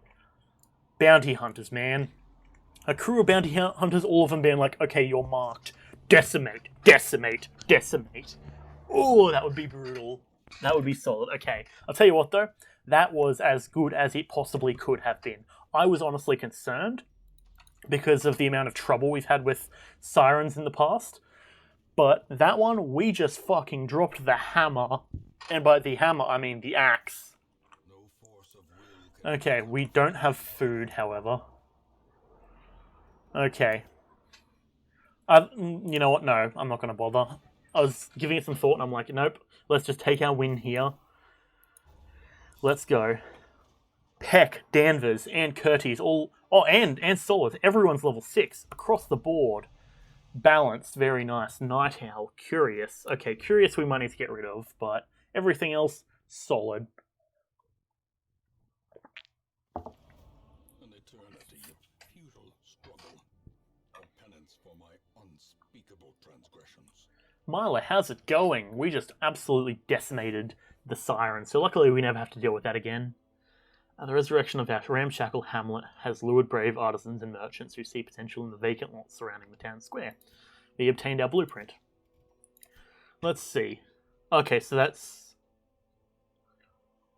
bounty hunters, man. A crew of bounty hunters, all of them being like, okay, you're marked. Decimate, decimate, decimate. Oh, that would be brutal. That would be solid. Okay, I'll tell you what though, that was as good as it possibly could have been. I was honestly concerned because of the amount of trouble we've had with sirens in the past. But that one, we just fucking dropped the hammer. And by the hammer, I mean the axe. Okay, we don't have food, however. Okay. You know what? No, I'm not going to bother. I was giving it some thought and I'm like, nope, let's just take our win here. Let's go. Peck, Danvers, and Curtis, all... Oh, and Solid. Everyone's level 6 across the board. Balanced, very nice. Night Owl, Curious. Okay, Curious we might need to get rid of, but everything else, solid. An eternity of futile struggle, a penance for my unspeakable transgressions. Mila, how's it going? We just absolutely decimated the siren, so luckily we never have to deal with that again. The resurrection of our ramshackle hamlet has lured brave artisans and merchants who see potential in the vacant lots surrounding the town square. We obtained our blueprint. Let's see. Okay, so that's...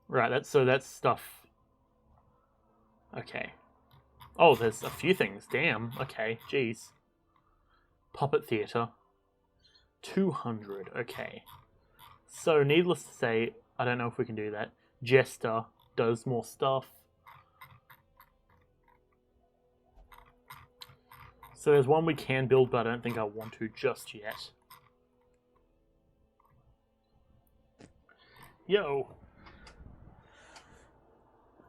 Right, that's stuff. Okay. Oh, there's a few things. Damn. Okay, jeez. Puppet theatre. 200. Okay. So, needless to say, I don't know if we can do that. Jester does more stuff. So there's one we can build, but I don't think I want to just yet. Yo!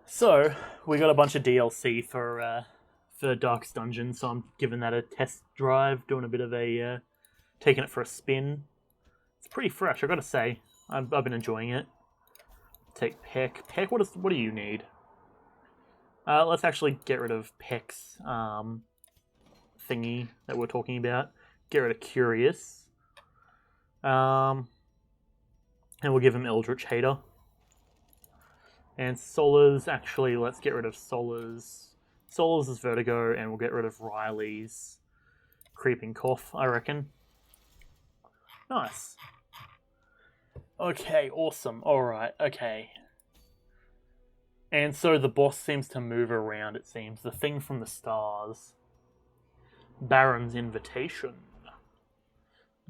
So, we got a bunch of DLC for Darkest Dungeon, so I'm giving that a test drive, doing a bit of a... taking it for a spin. It's pretty fresh, I gotta say. I've been enjoying it. Take Peck. Peck, what do you need? Let's actually get rid of Peck's thingy that we're talking about. Get rid of Curious. And we'll give him Eldritch Hater. And Solar's, actually, let's get rid of Solar's. Solar's is Vertigo, and we'll get rid of Riley's Creeping Cough, I reckon. Nice. Okay, awesome. Alright, okay. And so the boss seems to move around, it seems. The thing from the stars. Baron's Invitation.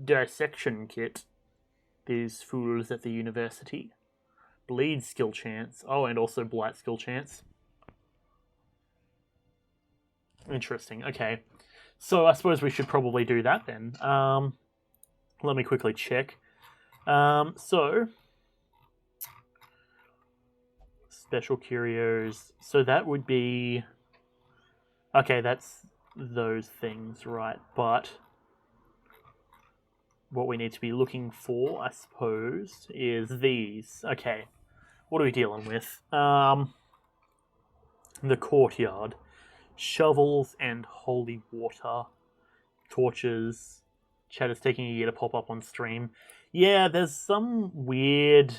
Dissection Kit. These fools at the university. Bleed skill chance. Oh, and also Blight skill chance. Interesting, okay. So I suppose we should probably do that then. Let me quickly check. So special curios. So that would be... Okay, that's those things, right? But what we need to be looking for, I suppose, is these. Okay, what are we dealing with? The courtyard. Shovels and holy water. Torches. Chat is taking a year to pop up on stream. Yeah, there's some weird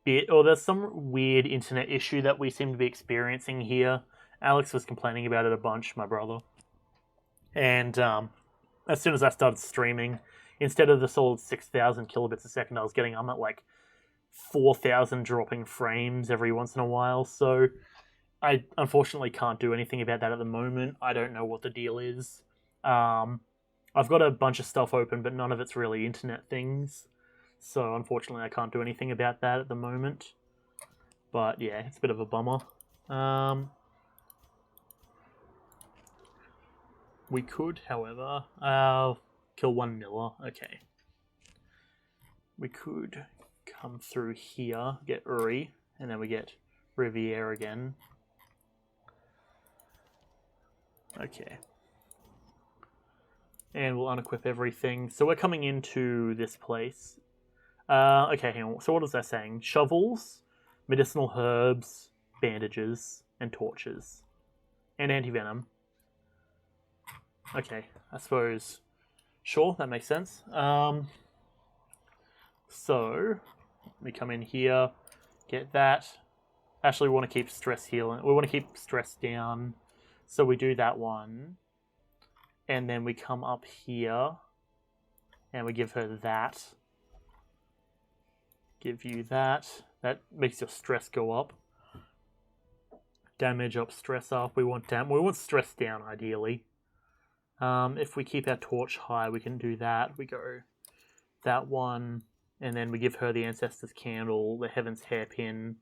there's some weird internet issue that we seem to be experiencing here. Alex was complaining about it a bunch, my brother. And as soon as I started streaming, instead of the solid 6,000 kilobits a second I was getting, I'm at like 4,000 dropping frames every once in a while. So I unfortunately can't do anything about that at the moment. I don't know what the deal is. I've got a bunch of stuff open, but none of it's really internet things. So, unfortunately, I can't do anything about that at the moment. But, yeah, it's a bit of a bummer. We could, however, kill one miller. Okay. We could come through here, get Uri, and then we get Riviere again. Okay. And we'll unequip everything. So we're coming into this place. Okay, hang on. So what is that saying? Shovels, medicinal herbs, bandages, and torches. And anti-venom. Okay, I suppose... Sure, that makes sense. So, we come in here, get that. Actually, we want to keep stress healing. We want to keep stress down. So we do that one. And then we come up here. And we give her that. Give you that. That makes your stress go up. Damage up, stress up. We want stress down, ideally. If we keep our torch high, we can do that. We go that one. And then we give her the Ancestor's Candle, the Heaven's Hairpin,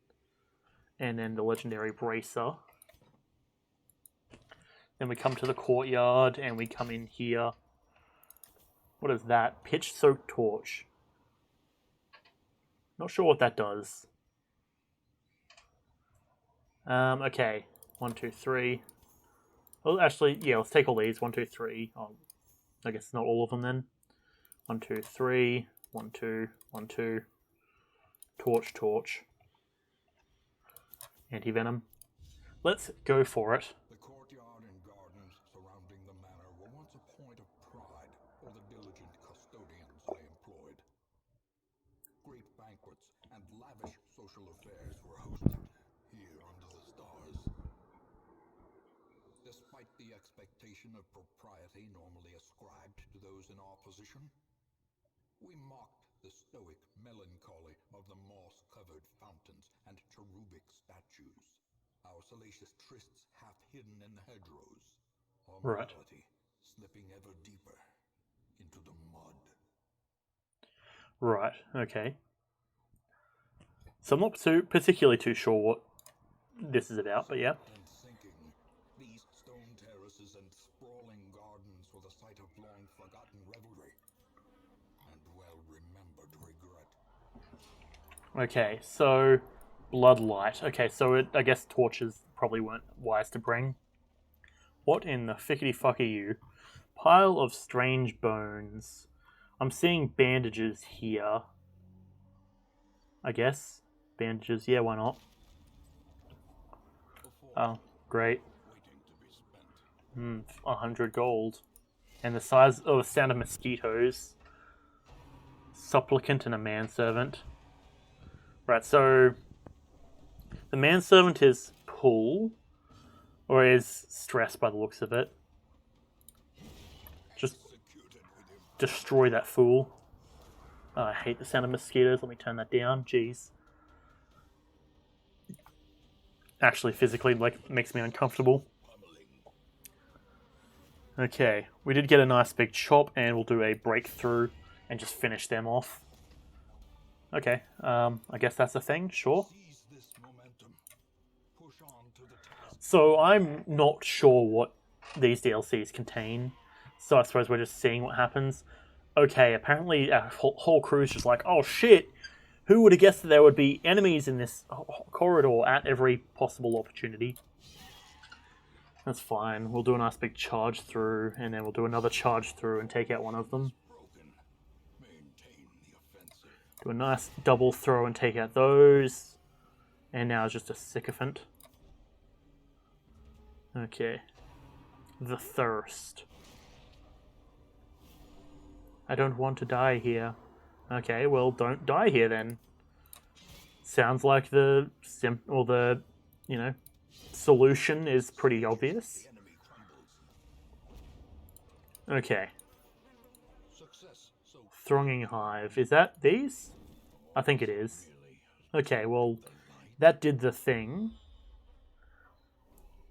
and then the Legendary Bracer. Then we come to the courtyard, and we come in here. What is that? Pitch-soaked torch. Not sure what that does. Okay. 1, 2, 3. Well, actually, yeah, let's take all these. 1, 2, 3. Oh, I guess not all of them then. 1, 2, 3. 1, 2, 1, 2. Torch, torch. Anti-venom. Let's go for it. The courtyard and gardens surrounding the manor were once a point of pride for the diligent custodians they employed. Great banquets and lavish social affairs were hosted here under the stars. Despite the expectation of propriety normally ascribed to those in our position, we mocked the stoic melancholy of the moss-covered fountains and cherubic statues, our salacious trysts half hidden in the hedgerows, our morality slipping ever deeper into the mud. Right, okay. So I'm not particularly too sure what this is about, but yeah. These stone terraces and sprawling gardens were the site of long-forgotten revelry and well-remembered regret. Okay, so bloodlight. Okay, so I guess torches probably weren't wise to bring. What in the fickety fuck are you? Pile of strange bones. I'm seeing bandages here. I guess. Bandages, yeah, why not? Oh, great. 100 gold. And the size of the sound of mosquitoes. Supplicant and a manservant. Right, so the manservant is pull, or is stress by the looks of it. Just destroy that fool. Oh, I hate the sound of mosquitoes. Let me turn that down. Jeez. Actually, physically, like, makes me uncomfortable. Okay, we did get a nice big chop, and we'll do a breakthrough and just finish them off. Okay, I guess that's a thing, sure. So I'm not sure what these DLCs contain, so I suppose we're just seeing what happens. Okay, apparently our whole crew's just like, oh shit, who would have guessed that there would be enemies in this corridor at every possible opportunity? That's fine, we'll do a nice big charge through, and then we'll do another charge through and take out one of them. Do a nice double throw and take out those. And now it's just a sycophant. Okay. The thirst. I don't want to die here. Okay, well, don't die here then. Sounds like the solution is pretty obvious. Okay. Thronging hive. Is that these? I think it is. Okay, well, that did the thing.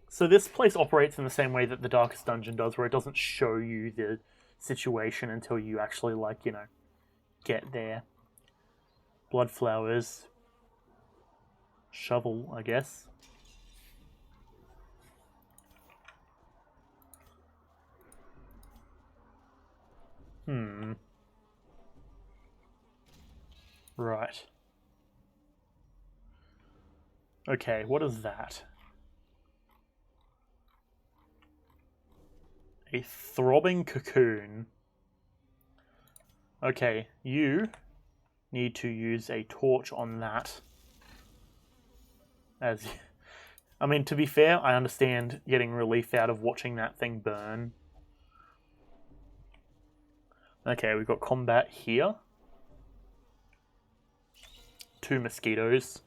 So this place operates in the same way that the Darkest Dungeon does, where it doesn't show you the situation until you actually, like, get there. Blood flowers. Shovel, I guess. Right. Okay, what is that? A throbbing cocoon. Okay, you need to use a torch on that. I mean, to be fair, I understand getting relief out of watching that thing burn. Okay, we've got combat here. 2 mosquitoes.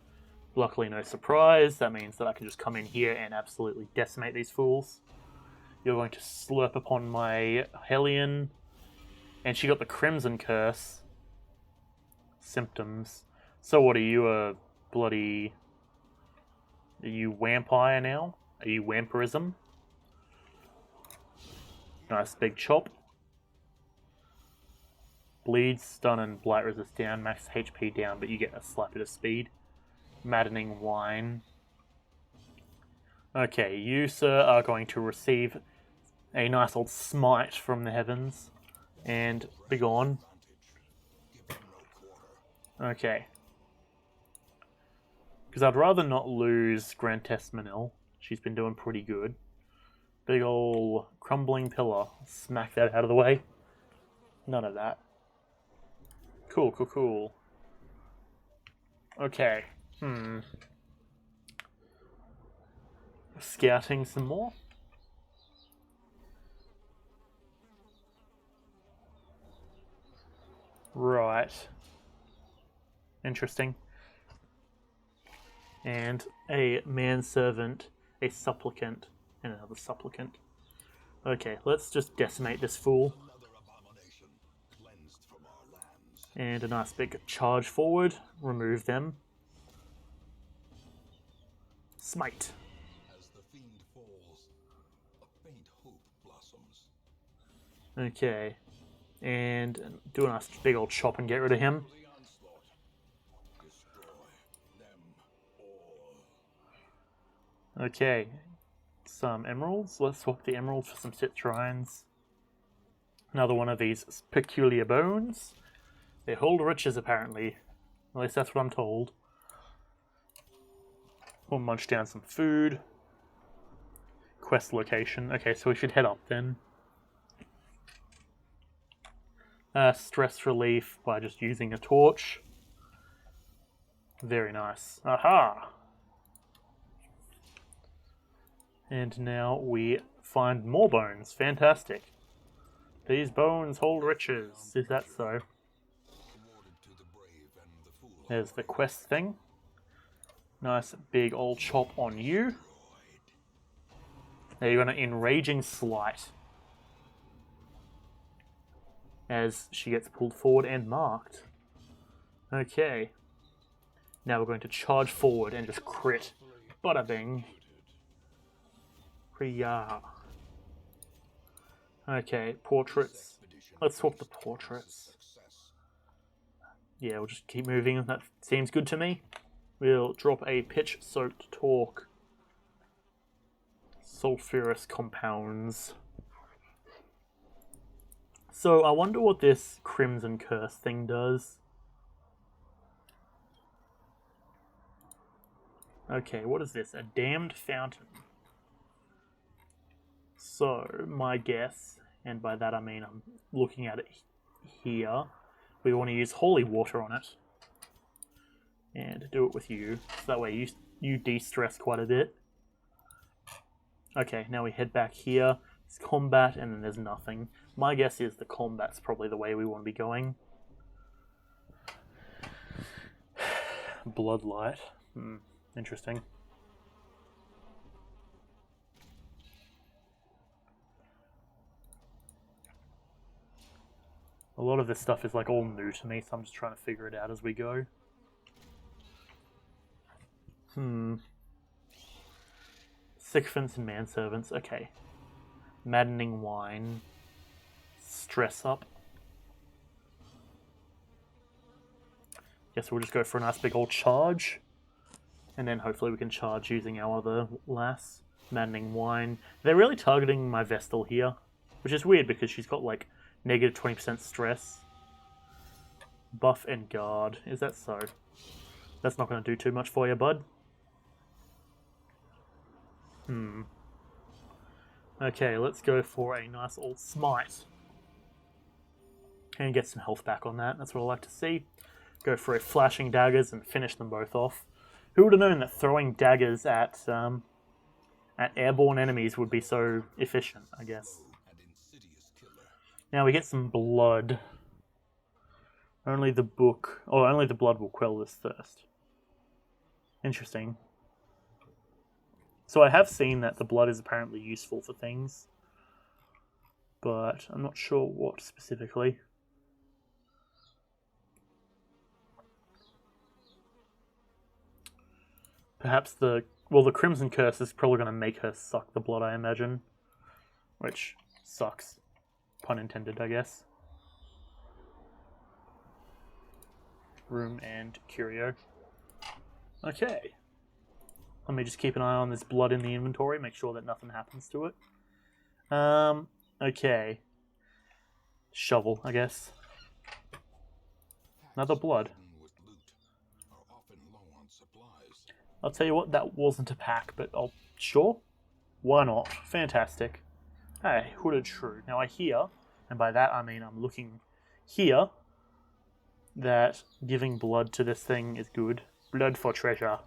Luckily, no surprise. That means that I can just come in here and absolutely decimate these fools. You're going to slurp upon my Hellion. And she got the Crimson Curse. Symptoms. So what, are you a bloody... Are you vampire now? Are you vampirism? Nice big chop. Bleed, stun, and blight resist down. Max HP down, but you get a slight bit of speed. Maddening Wine. Okay, you, sir, are going to receive a nice old smite from the heavens. And be gone. Okay. Because I'd rather not lose Grantess Manil. She's been doing pretty good. Big ol' crumbling pillar. Smack that out of the way. None of that. Cool, cool, cool. Okay. Scouting some more. Right. Interesting. And a manservant, a supplicant, and another supplicant. Okay, let's just decimate this fool. And a nice big charge forward. Remove them. Smite. As the fiend falls, a faint hope blossoms. Okay. And do a nice big old chop and get rid of him. Okay. Some emeralds. Let's swap the emeralds for some citrines. Another one of these peculiar bones. They hold riches, apparently. At least that's what I'm told. We'll munch down some food. Quest location. Okay, so we should head up then. Stress relief by just using a torch. Very nice. Aha! And now we find more bones. Fantastic. These bones hold riches. Is that so? There's the quest thing. Nice big old chop on you. Now you're going to Enraging Slight. As she gets pulled forward and marked. Okay. Now we're going to charge forward and just crit. Bada bing. Priya. Okay, portraits. Let's swap the portraits. Yeah, we'll just keep moving. That seems good to me. We'll drop a pitch-soaked talk. Sulfurous compounds. So I wonder what this Crimson Curse thing does. Okay, what is this? A damned fountain. So, my guess, and by that I mean I'm looking at it here, we want to use holy water on it. And do it with you, so that way you de-stress quite a bit. Okay, now we head back here. It's combat, and then there's nothing. My guess is the combat's probably the way we want to be going. Bloodlight. Interesting. A lot of this stuff is like all new to me, so I'm just trying to figure it out as we go. Sycophants and manservants. Okay. Maddening Wine. Stress up. Guess we'll just go for a nice big old charge. And then hopefully we can charge using our other lass. Maddening Wine. They're really targeting my Vestal here. Which is weird because she's got like Negative 20% stress. Buff and guard. Is that so? That's not going to do too much for you, bud. Okay, let's go for a nice old smite. And get some health back on that. That's what I like to see. Go for a flashing daggers and finish them both off. Who would have known that throwing daggers at airborne enemies would be so efficient, I guess. Now we get some blood. Only the book, or only the blood will quell this thirst. Interesting. So I have seen that the blood is apparently useful for things, but I'm not sure what specifically. Perhaps the Crimson Curse is probably going to make her suck the blood, I imagine. Which sucks. Pun intended, I guess. Room and curio. Okay. Let me just keep an eye on this blood in the inventory, make sure that nothing happens to it. Okay. Shovel, I guess. Another blood. I'll tell you what, that wasn't a pack, but sure. Why not? Fantastic. Hey, hooded shrew. Now I hear, and by that I mean I'm looking here, that giving blood to this thing is good. Blood for treasure.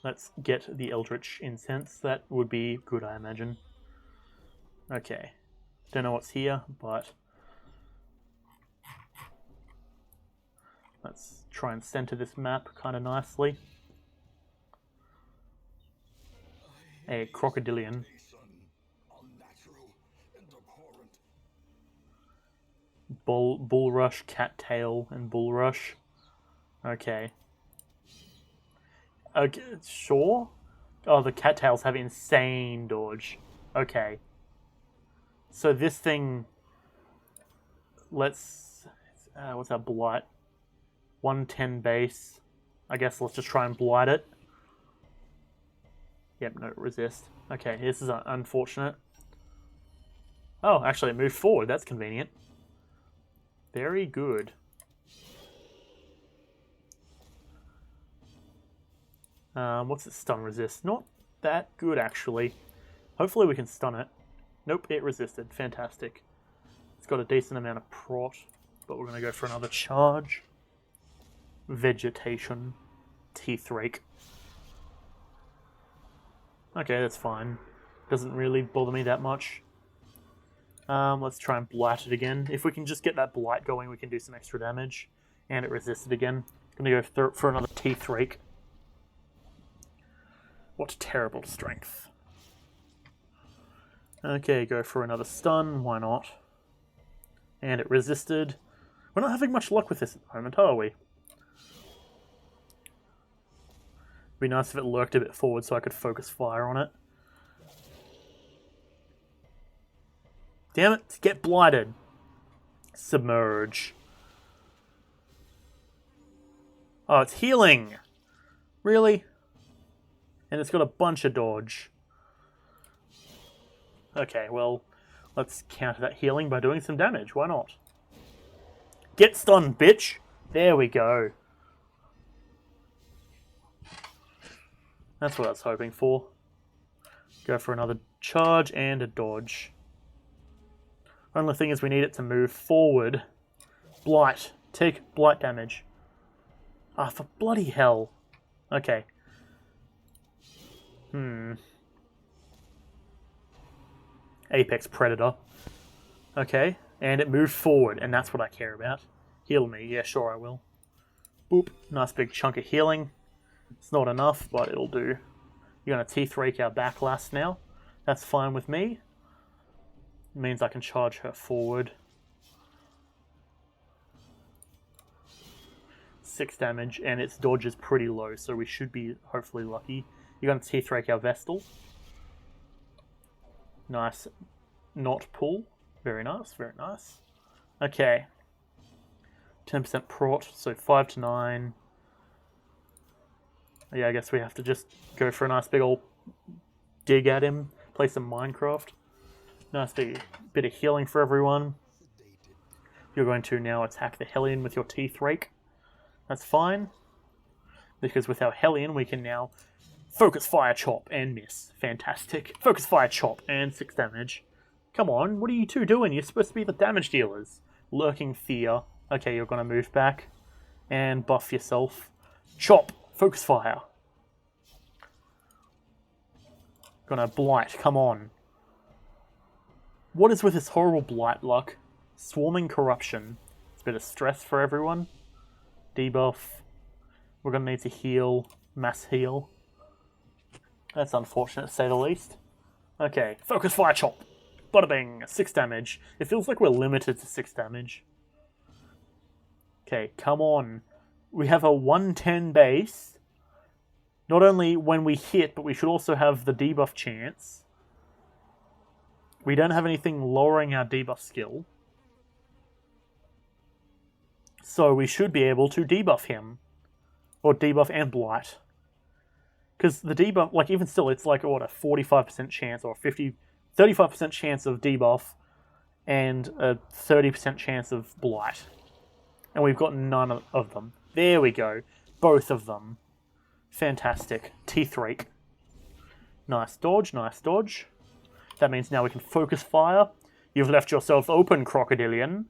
Let's get the eldritch incense. That would be good, I imagine. Okay. Don't know what's here, but let's try and center this map kind of nicely. A crocodilian. Bullrush, cattail, and bullrush. Okay. Okay, sure. Oh, the cattails have insane dodge. Okay. So this thing... Let's... what's our blight? 110 base. I guess let's just try and blight it. Yep, no, resist. Okay, this is unfortunate. Oh, actually it moved forward. That's convenient. Very good. What's its stun resist? Not that good, actually. Hopefully we can stun it. Nope, it resisted. Fantastic. It's got a decent amount of prot, but we're going to go for another charge. Vegetation. Teeth rake. Okay, that's fine. Doesn't really bother me that much. Let's try and blight it again. If we can just get that blight going, we can do some extra damage. And it resisted again. Gonna go for another teeth rake. What terrible strength. Okay, go for another stun. Why not? And it resisted. We're not having much luck with this at the moment, are we? It'd be nice if it lurked a bit forward so I could focus fire on it. Damn it, get blighted. Submerge. Oh, it's healing. Really? And it's got a bunch of dodge. Okay, well, let's counter that healing by doing some damage. Why not? Get stunned, bitch! There we go. That's what I was hoping for. Go for another charge and a dodge. Only thing is we need it to move forward. Blight. Take blight damage. Ah, for bloody hell. Okay. Apex Predator. Okay. And it moved forward, and that's what I care about. Heal me. Yeah, sure I will. Boop. Nice big chunk of healing. It's not enough, but it'll do. You're going to teeth rake our backlash now. That's fine with me. It means I can charge her forward. 6 damage, and its dodge is pretty low, so we should be hopefully lucky. You're going to teeth rake our Vestal. Nice. Not pull. Very nice, very nice. Okay. 10% prot, so 5 to 9. Yeah, I guess we have to just go for a nice big old dig at him. Play some Minecraft. Nice bit of healing for everyone. You're going to now attack the Hellion with your teeth rake. That's fine, because with our Hellion we can now focus fire chop and miss. Fantastic. Focus fire chop and 6 damage. Come on, what are you two doing? You're supposed to be the damage dealers. Lurking fear. Okay, you're going to move back and buff yourself. Chop. Focus fire. Gonna blight. Come on. What is with this horrible blight luck? Swarming corruption. It's a bit of stress for everyone. Debuff. We're gonna need to heal. Mass heal. That's unfortunate to say the least. Okay, focus fire chop. Bada bing, 6 damage. It feels like we're limited to 6 damage. Okay, come on. We have a 110 base. Not only when we hit, but we should also have the debuff chance. We don't have anything lowering our debuff skill. So we should be able to debuff him. Or debuff and blight. Because the debuff, like even still, it's like, what, a 45% chance or 35% chance of debuff and a 30% chance of blight. And we've got none of them. There we go. Both of them. Fantastic. Teeth rake. Nice dodge, nice dodge. That means now we can focus fire. You've left yourself open, Crocodilian.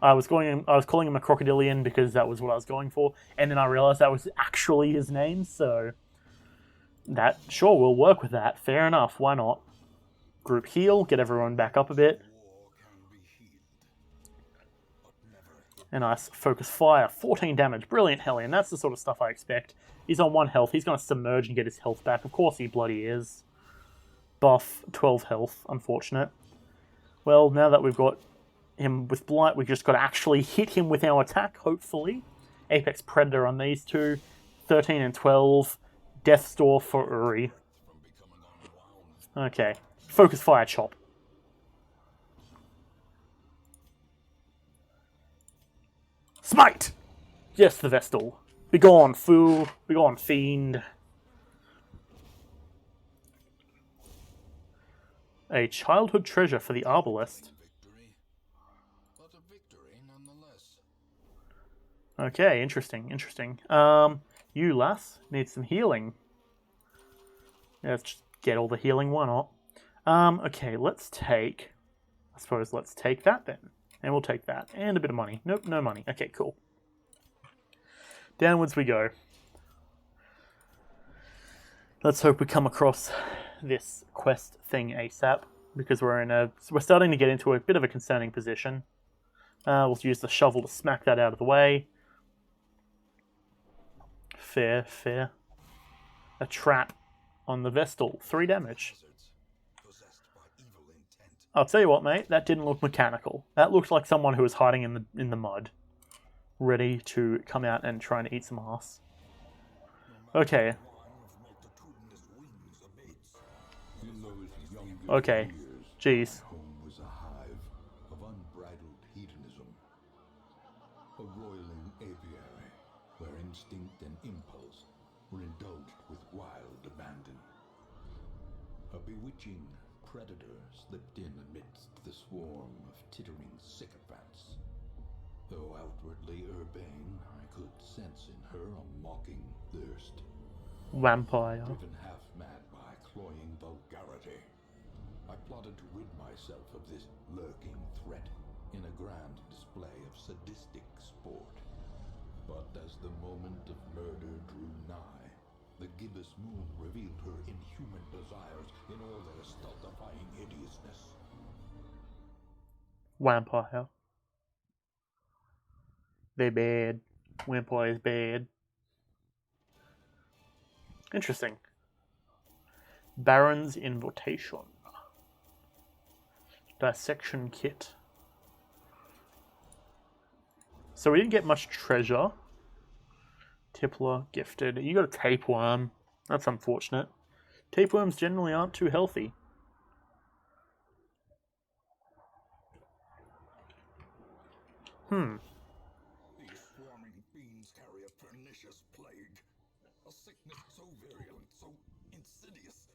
I was calling him a Crocodilian because that was what I was going for, and then I realized that was actually his name, so that sure will work with that. Fair enough, why not? Group heal, get everyone back up a bit. And nice focus fire, 14 damage, brilliant Hellion. That's the sort of stuff I expect. He's on 1 health. He's going to submerge and get his health back. Of course he bloody is. Buff, 12 health. Unfortunate. Well, now that we've got him with Blight, we've just got to actually hit him with our attack, hopefully. Apex Predator on these two. 13 and 12. Death's Door for Uri. Okay. Focus Fire Chop. Smite! Yes, the Vestal. Begone, fool. Begone, fiend. A childhood treasure for the Arbalest. Okay, interesting, interesting. You, lass, need some healing. Let's just get all the healing, why not? Okay, let's take... I suppose let's take that then. And we'll take that. And a bit of money. Nope, no money. Okay, cool. Downwards we go. Let's hope we come across this quest thing ASAP, because we're starting to get into a bit of a concerning position. We'll use the shovel to smack that out of the way. Fair, fair. A trap on the Vestal. 3 damage. I'll tell you what, mate, that didn't look mechanical. That looked like someone who was hiding in the mud, ready to come out and try and eat some ass. Okay. Okay. Jeez. Home was a hive of unbridled hedonism, a roiling apiary where instinct and impulse were indulged with wild abandon. A bewitching predator slipped in amidst the swarm of tittering sycophants. Though outwardly urbane, I could sense in her a mocking thirst. Vampire. Driven half mad by cloying vulgarity, I plotted to rid myself of this lurking threat in a grand display of sadistic sport. But as the moment of murder drew nigh, the gibbous moon revealed her inhuman desires in all their stultifying hideousness. Vampire. They're bad. Vampire is bad. Interesting. Baron's Invitation. Dissection kit. So we didn't get much treasure. Tippler, gifted. You got a tapeworm. That's unfortunate. Tapeworms generally aren't too healthy. These swarming fiends carry a pernicious plague. A sickness so virulent, so insidious.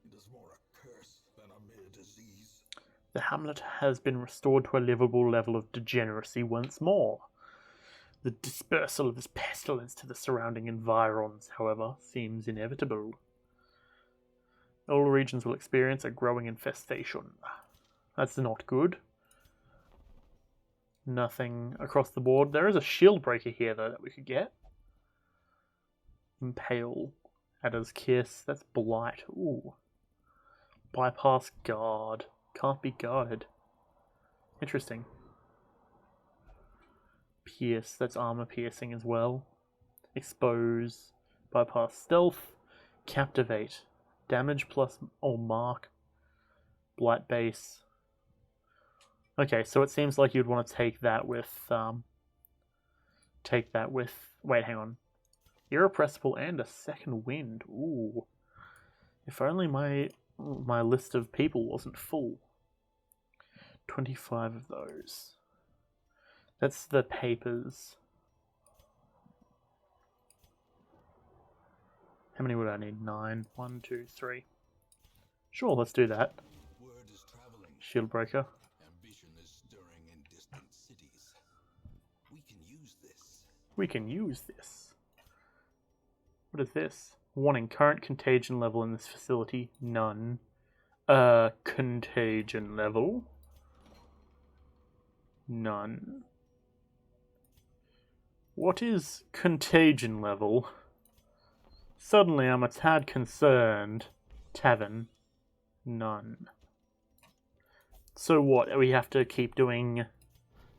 It is more a curse than a mere disease. The hamlet has been restored to a livable level of degeneracy once more. The dispersal of this pestilence to the surrounding environs, however, seems inevitable. All regions will experience a growing infestation. That's not good. Nothing across the board. There is a shield breaker here, though, that we could get. Impale. Adder's Kiss. That's Blight. Ooh. Bypass Guard. Can't be guarded. Interesting. Pierce. That's armor piercing as well. Expose. Bypass Stealth. Captivate. Damage plus or mark. Blight base. Okay, so it seems like you'd want to take that with wait, hang on. Irrepressible and a second wind. Ooh. If only my list of people wasn't full. 25 of those. That's the papers. How many would I need? 9. 1, 2, 3. Sure, let's do that. Word is traveling. Shield breaker. Ambition is stirring in distant cities. We can use this. We can use this. What is this? Warning, current contagion level in this facility, none. Contagion level? None. What is contagion level? Suddenly I'm a tad concerned. Tavern. None. So what? We have to keep doing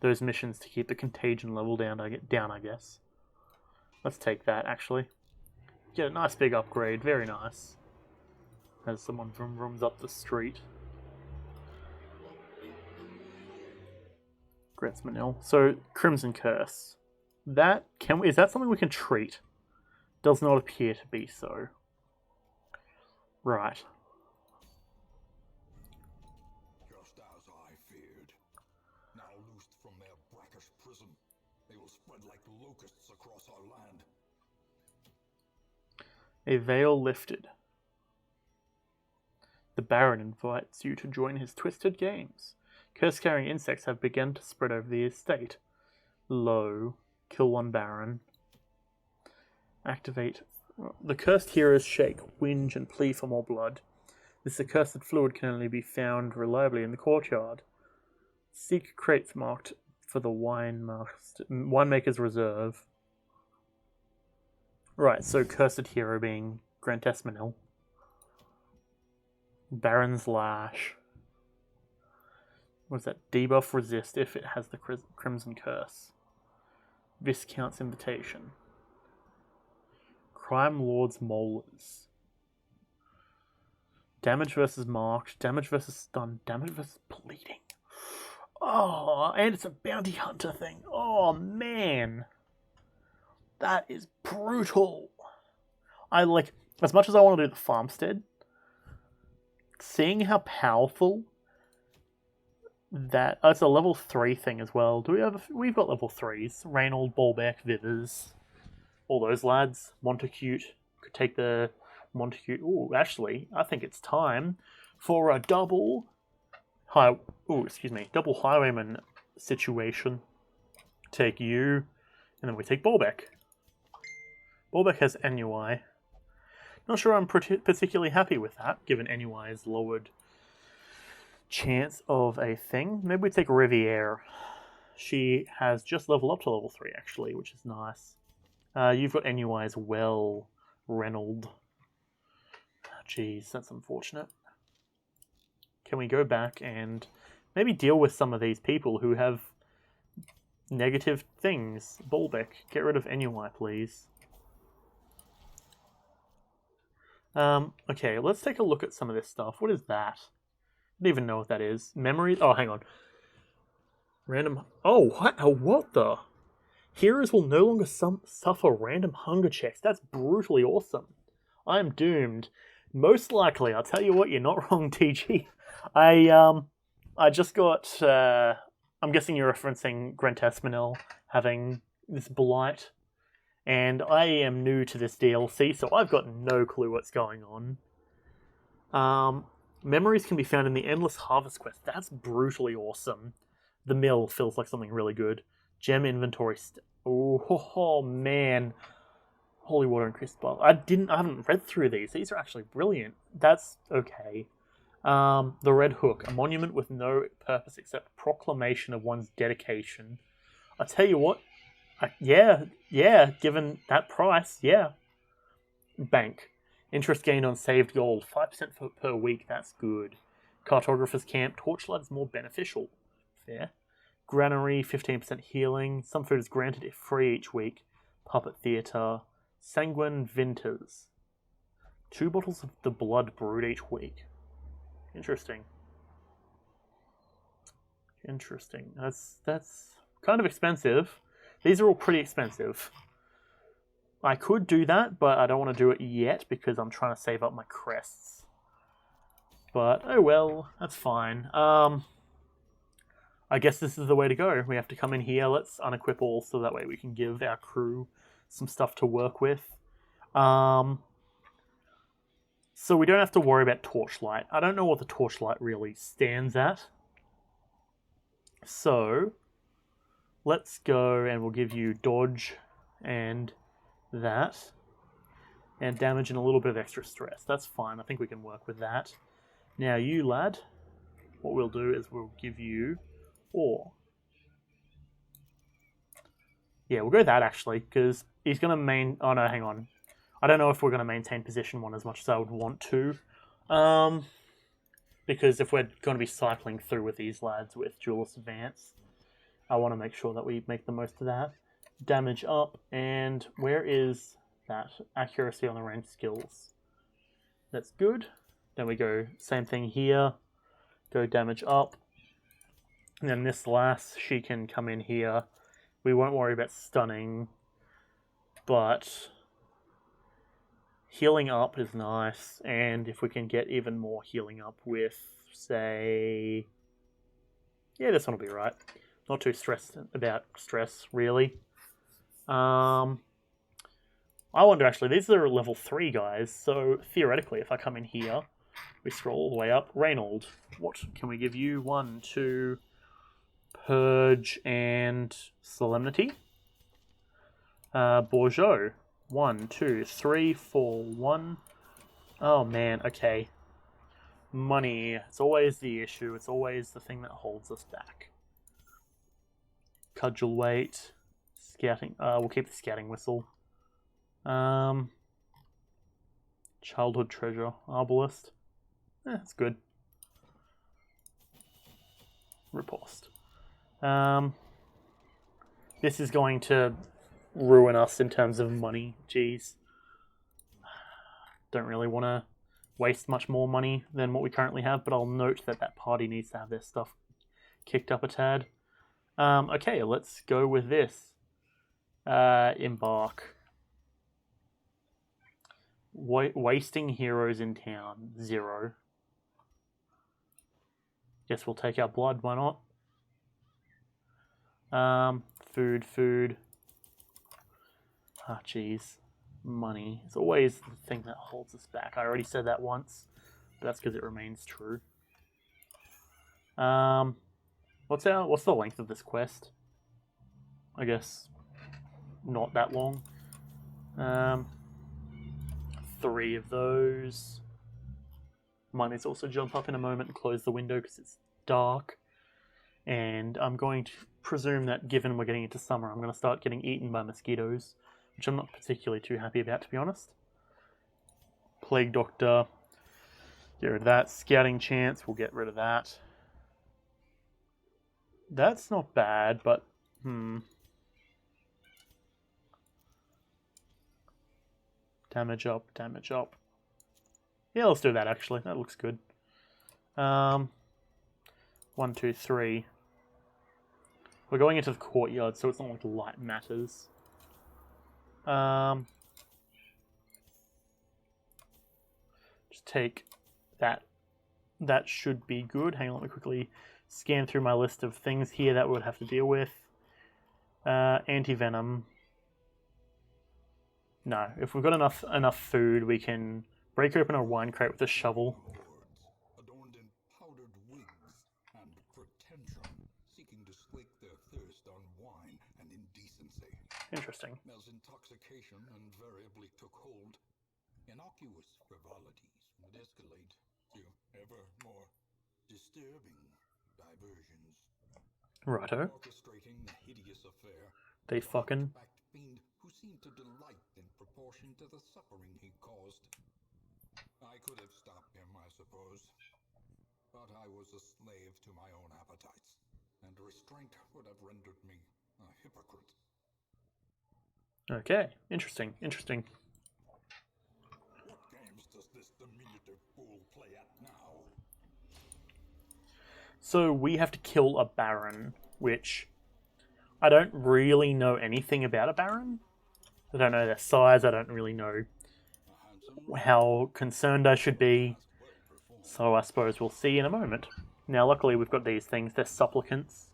those missions to keep the contagion level down, I guess. Let's take that, actually. Get a nice big upgrade. Very nice. As someone from rooms up the street. Gretzmanil. So, Crimson Curse. Is that something we can treat? Does not appear to be so. Right. Just as I feared. Now loosed from their brackish prison, they will spread like locusts across our land. A veil lifted. The Baron invites you to join his twisted games. Curse-carrying insects have begun to spread over the estate. Low. Kill one Baron. Activate. The cursed heroes shake, whinge, and plea for more blood. This accursed fluid can only be found reliably in the courtyard. Seek crates marked for the winemaker's reserve. Right, so cursed hero being Grant Esmanil. Baron's Lash. What is that? Debuff resist if it has the Crimson Curse. Viscount's Invitation. Crime Lord's Molars. Damage versus marked, damage versus stun, damage versus bleeding. Oh, and it's a bounty hunter thing. Oh, man. That is brutal. As much as I want to do the farmstead, seeing how powerful that... it's a level 3 thing as well. We've got level 3s. Reynold, Bolbeck, Vivers. All those lads. Montacute. Could take the Montacute. Ooh, actually, I think it's time for a double highwayman situation. Take you, and then we take Bolbeck. Bolbeck has NUI. Not sure I'm particularly happy with that, given NUI's lowered chance of a thing. Maybe we take Riviere. She has just leveled up to level 3, actually, which is nice. You've got NUI as well, Reynold. Jeez, that's unfortunate. Can we go back and maybe deal with some of these people who have negative things? Bolbeck, get rid of NUI, please. Okay, let's take a look at some of this stuff. What is that? I don't even know what that is. Memories? Oh, hang on. Random... Oh, what the... Heroes will no longer suffer random hunger checks. That's brutally awesome. I am doomed. Most likely, I'll tell you what, you're not wrong, TG. I just got... I'm guessing you're referencing Grant Esmanil having this blight. And I am new to this DLC, so I've got no clue what's going on. Memories can be found in the Endless Harvest quest. That's brutally awesome. The mill feels like something really good. Gem inventory. Oh, man. Holy water and crystal. I haven't read through these. These are actually brilliant. That's okay. The Red Hook, a monument with no purpose except proclamation of one's dedication. I tell you what, yeah, given that price, yeah. Bank. Interest gained on saved gold, 5% per week, that's good. Cartographer's Camp, Torchlight is more beneficial. Fair. Granary, 15% healing. Some food is granted if free each week. Puppet Theatre. Sanguine Vinters. 2 bottles of the blood brewed each week. Interesting. That's kind of expensive. These are all pretty expensive. I could do that, but I don't want to do it yet because I'm trying to save up my crests. But oh well, that's fine. I guess this is the way to go. We have to come in here. Let's unequip all so that way we can give our crew some stuff to work with. So we don't have to worry about Torchlight. I don't know what the Torchlight really stands at. So let's go and we'll give you dodge and that. And damage and a little bit of extra stress. That's fine. I think we can work with that. Now you, lad, what we'll do is we'll give you ore. Yeah, we'll go that actually, because he's going to oh no, hang on. I don't know if we're going to maintain position 1 as much as I would want to. Because if we're going to be cycling through with these lads with Duelist Advance, I want to make sure that we make the most of that. Damage up, and where is that? Accuracy on the range skills. That's good. Then we go, same thing here. Go damage up. And then this lass, she can come in here. We won't worry about stunning, but healing up is nice, and if we can get even more healing up with, say... Yeah, this one will be right. Not too stressed about stress, really. I wonder, actually, these are level 3 guys, so theoretically, if I come in here, we scroll all the way up. Reynold, what can we give you? 1, 2... Purge and Solemnity. Bourgeot. 1, 2, 3, 4, 1. Oh man, okay. Money. It's always the issue. It's always the thing that holds us back. Cudgel weight. Scouting. We'll keep the scouting whistle. Childhood treasure. Arbalist. That's good. Riposte. This is going to ruin us in terms of money. Jeez. Don't really want to waste much more money than what we currently have, but I'll note that that party needs to have their stuff kicked up a tad. Okay, let's go with this. Embark. Wasting heroes in town. 0. Guess we'll take our blood, why not? Food. Ah, jeez. Money. It's always the thing that holds us back. I already said that once, but that's because it remains true. What's the length of this quest? I guess not that long. 3 of those. Might need to also jump up in a moment and close the window because it's dark. And I'm going to presume that given we're getting into summer, I'm going to start getting eaten by mosquitoes, which I'm not particularly too happy about, to be honest. Plague Doctor. Get rid of that. Scouting chance, we'll get rid of that. That's not bad, but... Damage up. Yeah, let's do that, actually. That looks good. 1, 2, 3. We're going into the courtyard, so it's not like light matters. Just take that. That should be good. Hang on, let me quickly scan through my list of things here that we would have to deal with. Anti-venom. No, if we've got enough food, we can break open a wine crate with a shovel. wigs and pretension, seeking to slake their thirst on wine and indecency. Interesting. As intoxication invariably took hold, innocuous frivolities would escalate to ever more disturbing diversions. Righto. Orchestrating the hideous affair, They fucking... backed fiend who seemed to delight in proportion to the suffering he caused. I could have stopped him, I suppose, but I was a slave to my own appetites, and restraint would have rendered me a hypocrite. Okay, interesting, interesting. What games does this diminutive fool play at now? So we have to kill a Baron, which I don't really know anything about a Baron. I don't know their size, I don't really know how concerned I should be. So I suppose we'll see in a moment. Now luckily we've got these things, they're supplicants.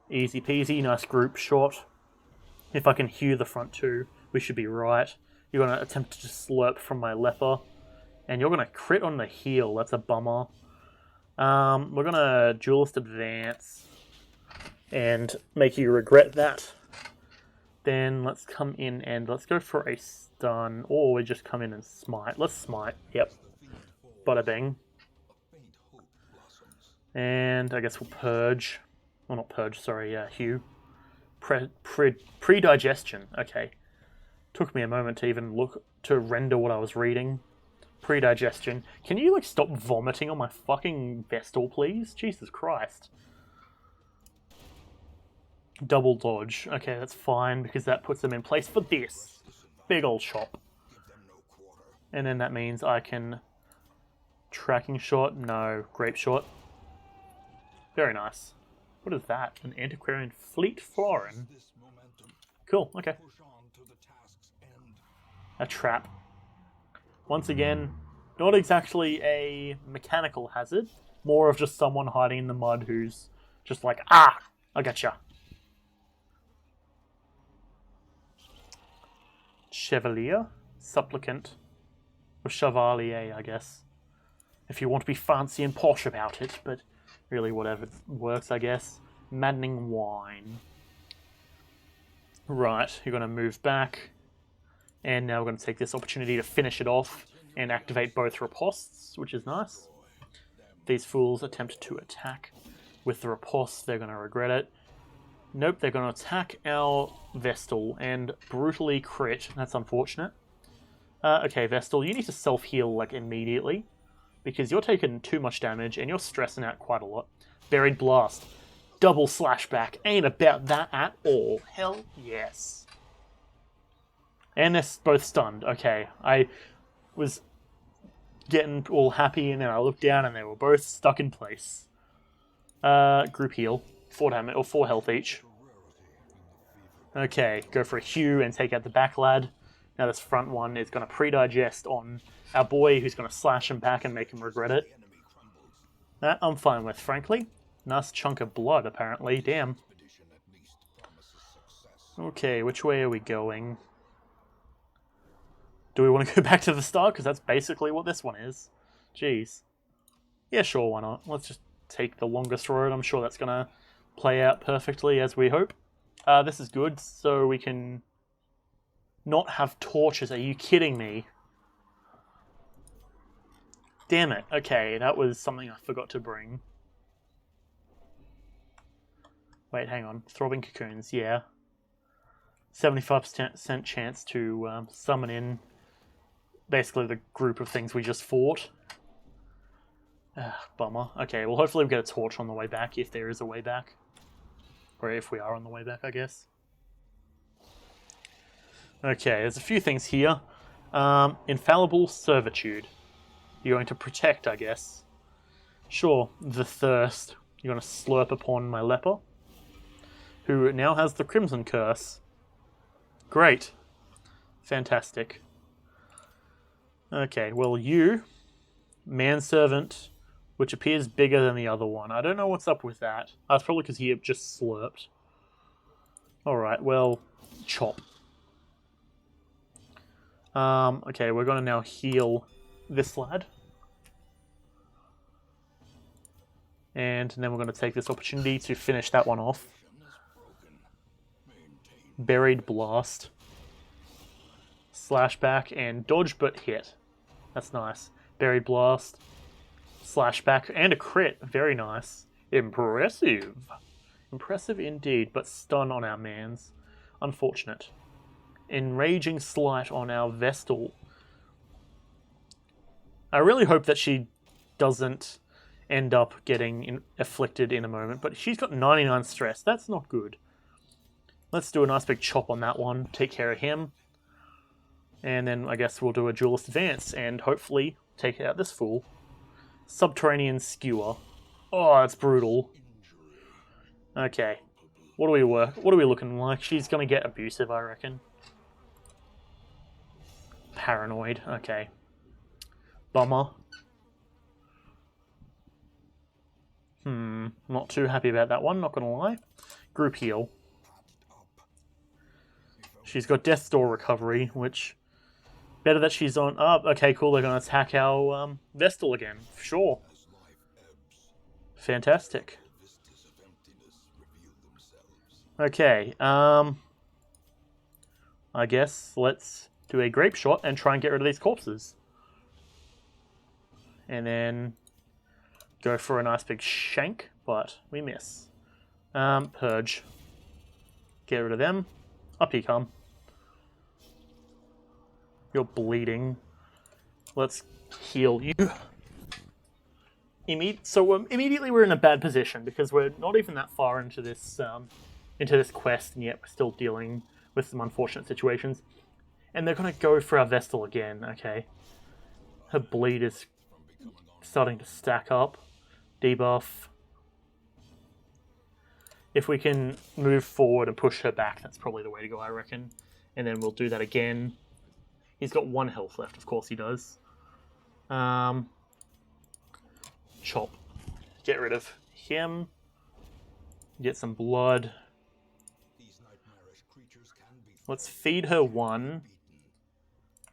Easy peasy, nice group shot. If I can hew the front two, we should be right. You're going to attempt to just slurp from my leper. And you're going to crit on the heel, that's a bummer. We're going to duelist advance and make you regret that. Then let's come in and let's go for a stun, or we just come in and smite. Let's smite, yep. Bada bing. And I guess we'll purge. Well, not purge, sorry, hew. Pre-digestion, okay. Took me a moment to even look, to render what I was reading. Pre-digestion. Can you, like, stop vomiting on my fucking Vestal, please? Jesus Christ. Double dodge. Okay, that's fine, because that puts them in place for this. Big ol' chop. And then that means I can... Tracking shot? No. Grape shot. Very nice. What is that? An antiquarian fleet florin? Cool, okay. A trap. Once again, not exactly a mechanical hazard. More of just someone hiding in the mud who's just like, ah, I gotcha. Chevalier? Supplicant. Or Chevalier, I guess. If you want to be fancy and posh about it, but really whatever works, I guess. Maddening wine. Right, you're going to move back. And now we're going to take this opportunity to finish it off and activate both ripostes, which is nice. These fools attempt to attack with the riposte. They're going to regret it. Nope, they're going to attack our Vestal and brutally crit. That's unfortunate. Okay, Vestal, you need to self-heal like immediately because you're taking too much damage and you're stressing out quite a lot. Buried Blast. Double slashback. Ain't about that at all. Hell yes. And they're both stunned. Okay, I was getting all happy and then I looked down and they were both stuck in place. Group heal. 4 damage, or 4 health each. Okay, go for a hew and take out the back lad. Now this front one is going to pre-digest on our boy who's going to slash him back and make him regret it. That I'm fine with, frankly. Nice chunk of blood, apparently. Damn. Okay, which way are we going? Do we want to go back to the start? Because that's basically what this one is. Jeez. Yeah, sure, why not? Let's just take the longest road. I'm sure that's going to play out perfectly as we hope. This is good, so we can not have torches. Are you kidding me? Damn it. Okay, that was something I forgot to bring. Wait, hang on. Throbbing cocoons, yeah. 75% chance to summon in basically the group of things we just fought. Bummer. Okay, well hopefully we get a torch on the way back, if there is a way back. Or if we are on the way back, I guess. Okay, there's a few things here. Infallible servitude. You're going to protect, I guess. Sure, the thirst. You're going to slurp upon my leper, who now has the Crimson Curse. Great. Fantastic. Okay, well you, manservant, which appears bigger than the other one. I don't know what's up with that. That's probably because he just slurped. Alright, well, chop. Okay, we're going to now heal this lad. And then we're going to take this opportunity to finish that one off. Buried Blast. Slashback and dodge but hit. That's nice. Buried Blast. Slashback and a crit. Very nice. Impressive. Impressive indeed, but stun on our mans. Unfortunate. Enraging Slight on our Vestal. I really hope that she doesn't end up getting afflicted in a moment, but she's got 99 stress. That's not good. Let's do a nice big chop on that one. Take care of him. And then I guess we'll do a Duelist Advance and hopefully take out this fool. Subterranean Skewer. Oh, that's brutal. Okay. What are we looking like? She's gonna get abusive, I reckon. Paranoid. Okay. Bummer. Not too happy about that one, not gonna lie. Group heal. She's got Death's Door recovery, which... Better that she's on... Oh, okay, cool, they're gonna attack our Vestal again. Sure. Fantastic. Okay, I guess let's do a Grape Shot and try and get rid of these corpses. And then... Go for a nice big shank, but we miss. Purge. Get rid of them. Up you come. You're bleeding. Let's heal you. Immediately we're in a bad position because we're not even that far into this quest, and yet we're still dealing with some unfortunate situations. And they're going to go for our Vestal again, okay. Her bleed is starting to stack up. Debuff. If we can move forward and push her back, that's probably the way to go, I reckon. And then we'll do that again. He's got 1 health left, of course he does. Chop. Get rid of him. Get some blood. Let's feed her 1.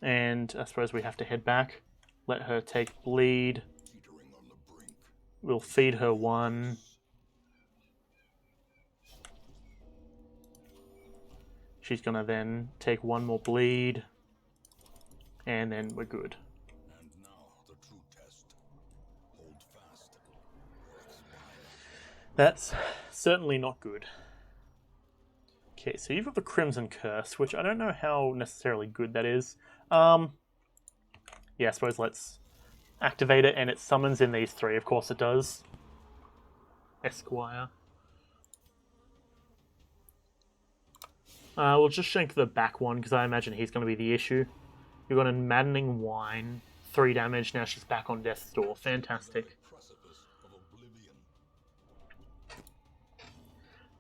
And I suppose we have to head back. Let her take bleed. We'll feed her 1. She's going to then take 1 more bleed. And then we're good. And now the true test. Hold fast. That's certainly not good. Okay, so you've got the Crimson Curse, which I don't know how necessarily good that is. Yeah, I suppose let's activate it, and it summons in these 3. Of course it does. Esquire. We'll just shank the back one, because I imagine he's going to be the issue. You've got a Maddening Whine. 3 damage, now she's back on Death's Door. Fantastic.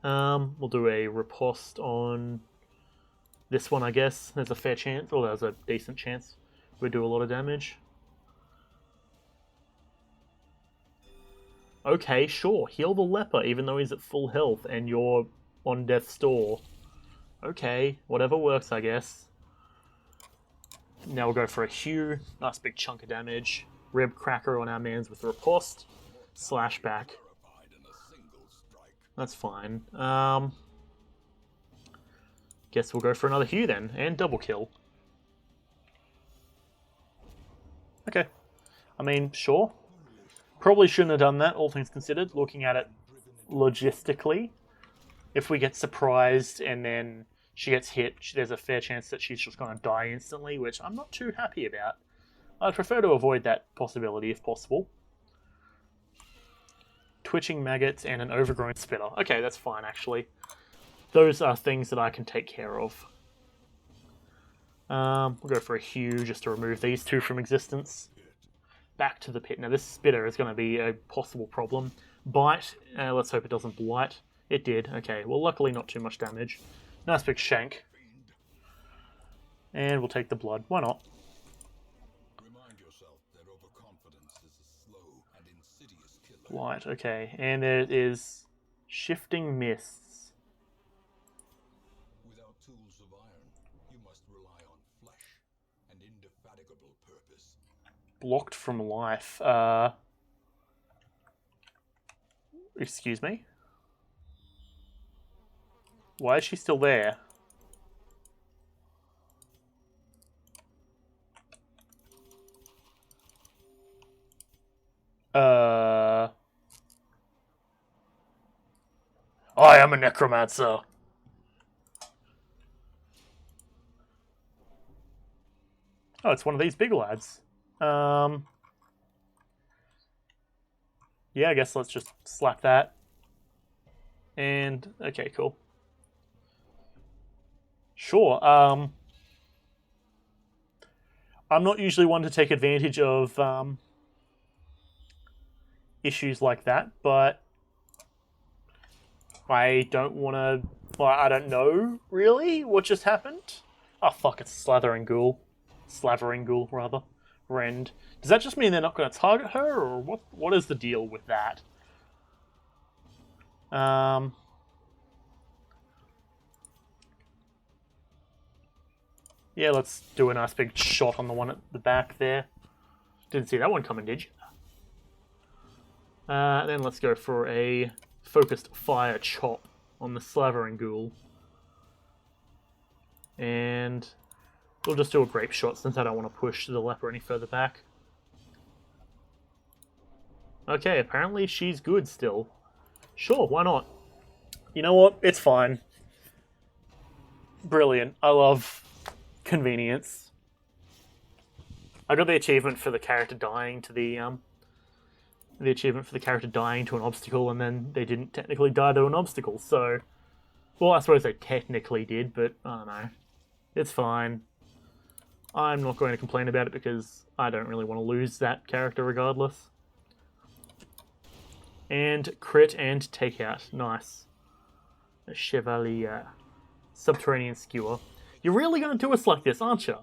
We'll do a riposte on this one, I guess. There's a fair chance, or there's a decent chance we do a lot of damage. Okay, sure. Heal the leper, even though he's at full health and you're on Death's Door. Okay, whatever works, I guess. Now we'll go for a Hue. Nice big chunk of damage. Rib Cracker on our mans with riposte. Slash back. That's fine. Guess we'll go for another Hue then, and double kill. Okay. I mean, sure. Probably shouldn't have done that, all things considered, looking at it logistically. If we get surprised and then she gets hit, there's a fair chance that she's just going to die instantly, which I'm not too happy about. I'd prefer to avoid that possibility if possible. Twitching Maggots and an Overgrown Spitter. Okay, that's fine, actually. Those are things that I can take care of. We'll go for a Hue just to remove these 2 from existence. Back to the pit. Now, this Spitter is going to be a possible problem. Bite. Let's hope it doesn't blight. It did. Okay, well, luckily not too much damage. Nice big shank. And we'll take the blood. Why not? Remind yourself that overconfidence is a slow and insidious killer. Blight, okay. And there is Shifting Mists. Without tools of iron, you must rely on flesh and indefatigable purpose. Blocked from life. Excuse me? Why is she still there? I am a necromancer. Oh, it's one of these big lads. Yeah, I guess let's just slap that. And, okay, cool. Sure, I'm not usually one to take advantage of, issues like that, but I don't want to... Well, I don't know, really, what just happened. Oh, fuck, it's Slavering Ghoul. Slavering Ghoul, rather. Rend. Does that just mean they're not going to target her, or what is the deal with that? Yeah, let's do a nice big shot on the one at the back there. Didn't see that one coming, did you? Then let's go for a focused fire chop on the Slavering Ghoul. And we'll just do a grape shot since I don't want to push the leper any further back. Okay, apparently she's good still. Sure, why not? You know what? It's fine. Brilliant. I love convenience. I got the achievement for the character dying to the achievement for the character dying to an obstacle, and then they didn't technically die to an obstacle, so... Well, I suppose they technically did, but I don't know. It's fine. I'm not going to complain about it because I don't really want to lose that character regardless. And crit and take out. Nice. A Chevalier. Subterranean Skewer. You're really going to do us like this, aren't you?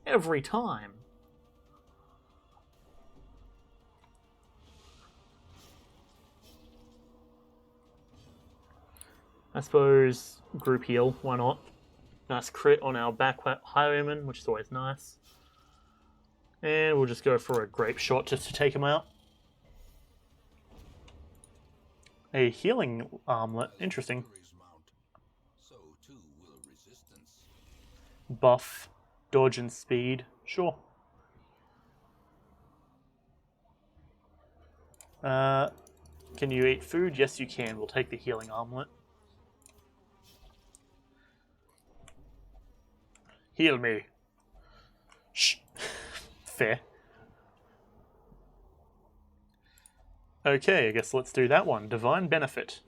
Every time. I suppose group heal, why not? Nice crit on our back highwayman, which is always nice. And we'll just go for a grape shot just to take him out. A healing armlet, interesting. Buff, dodge and speed, sure. Can you eat food? Yes, you can. We'll take the healing armlet. Heal me. Shh. Fair. Okay, I guess let's do that one. Divine Benefit.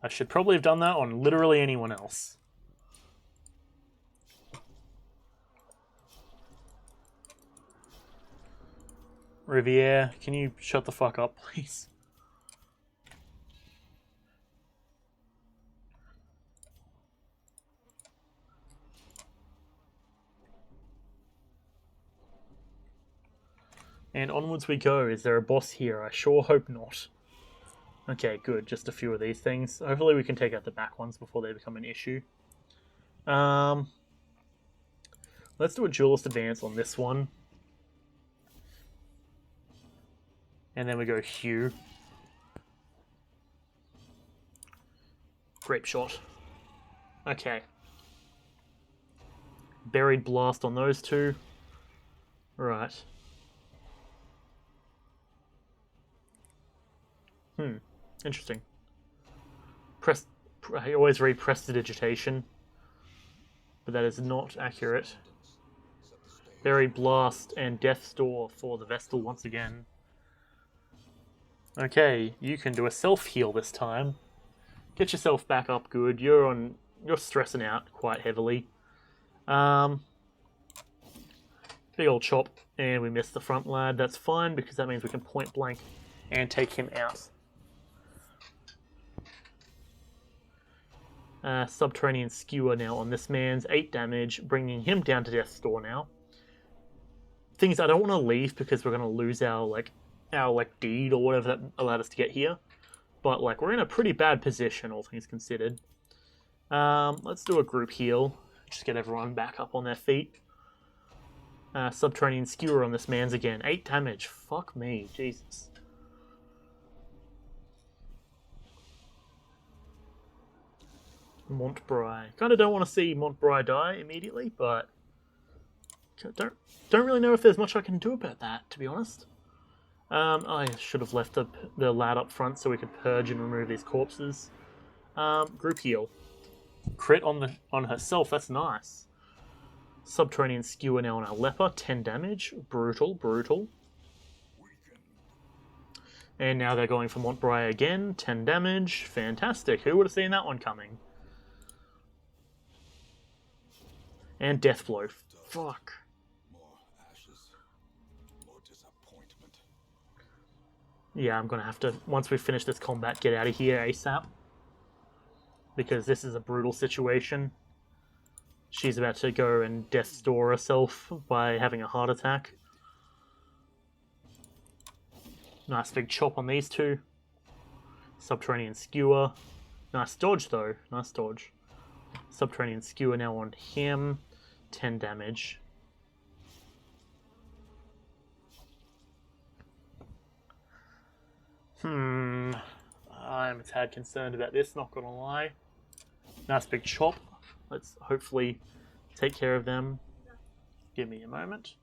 I should probably have done that on literally anyone else. Riviere, can you shut the fuck up, please? And onwards we go. Is there a boss here? I sure hope not. Okay, good. Just a few of these things. Hopefully we can take out the back ones before they become an issue. Let's do a duelist advance on this one. And then we go Hugh. Grape shot. Okay. Buried blast on those two. Right. Interesting. I always read prestidigitation, but that is not accurate. Buried blast and death's door for the Vestal once again. Okay, you can do a self-heal this time. Get yourself back up good. You're stressing out quite heavily. Big old chop, and we missed the front lad. That's fine, because that means we can point blank and take him out. Subterranean Skewer now on this man's 8 damage, bringing him down to death's door now. Things I don't want to leave because we're going to lose our deed or whatever that allowed us to get here. But we're in a pretty bad position, all things considered. Let's do a group heal. Just get everyone back up on their feet. Subterranean Skewer on this man's again. 8 damage. Fuck me. Jesus. Montbry. Kind of don't want to see Montbry die immediately, but don't really know if there's much I can do about that, to be honest. I should have left the lad up front so we could purge and remove these corpses. Group heal. Crit on herself, that's nice. Subterranean skewer now on our leper, 10 damage. Brutal, brutal. And now they're going for Montbry again, 10 damage. Fantastic. Who would have seen that one coming? And Deathblow. Fuck. More ashes, more disappointment. Yeah, I'm gonna have to, once we finish this combat, get out of here ASAP. Because this is a brutal situation. She's about to go and death store herself by having a heart attack. Nice big chop on these two. Subterranean skewer. Nice dodge though, nice dodge. Subterranean skewer now on him. 10 damage. I'm a tad concerned about this, not gonna lie. Nice big chop. Let's hopefully take care of them. Give me a moment.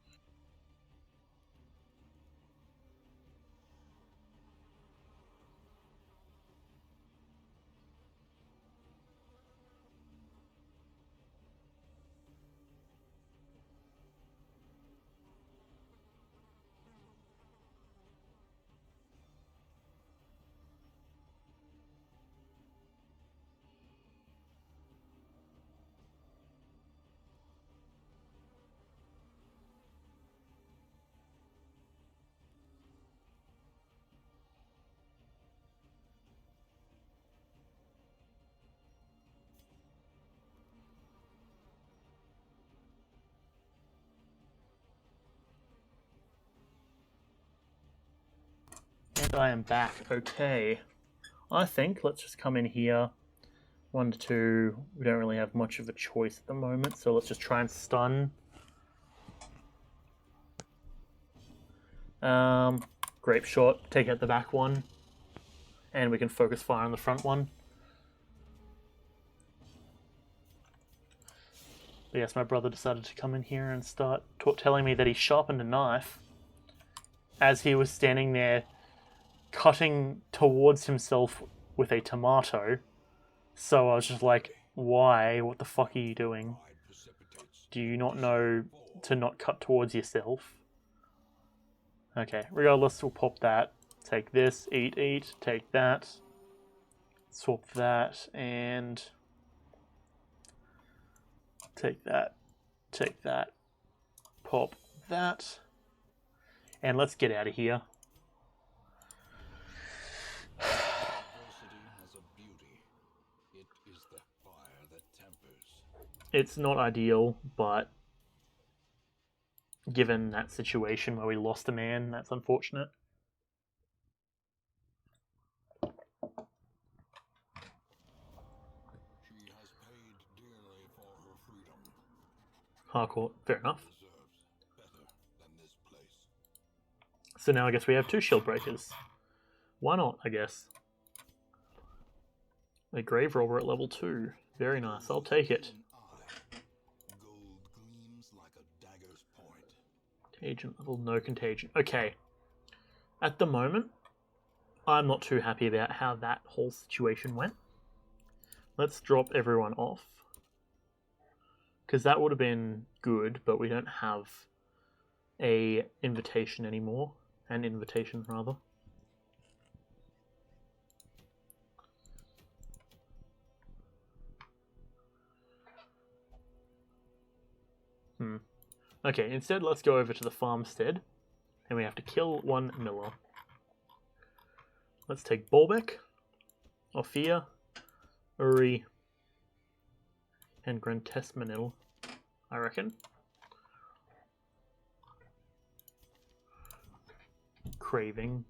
And I am back. Okay. I think let's just come in here. 1 to 2. We don't really have much of a choice at the moment, so let's just try and stun. Grape shot, take out the back one. And we can focus fire on the front one. But yes, my brother decided to come in here and start telling me that he sharpened a knife as he was standing there cutting towards himself with a tomato. So I was just like, why? What the fuck are you doing? Do you not know to not cut towards yourself? Okay, regardless, we'll pop that. Take this, eat, take that. Swap that, and take that, pop that. And let's get out of here. It's not ideal, but given that situation where we lost a man, that's unfortunate. She has paid dearly for her freedom. Hardcore, fair enough. Deserves better than this place. So now I guess we have 2 shield breakers. Why not, I guess? A grave robber at level 2. Very nice, I'll take it. Gold gleams like a dagger's point. Contagion level, no contagion. Okay. At the moment, I'm not too happy about how that whole situation went. Let's drop everyone off. Because that would have been good, but we don't have a invitation anymore. An invitation, rather. Okay, instead let's go over to the farmstead. And we have to kill 1 miller. Let's take Bolbeck, Ophir, Uri, and Grantesmanil, I reckon. Craving.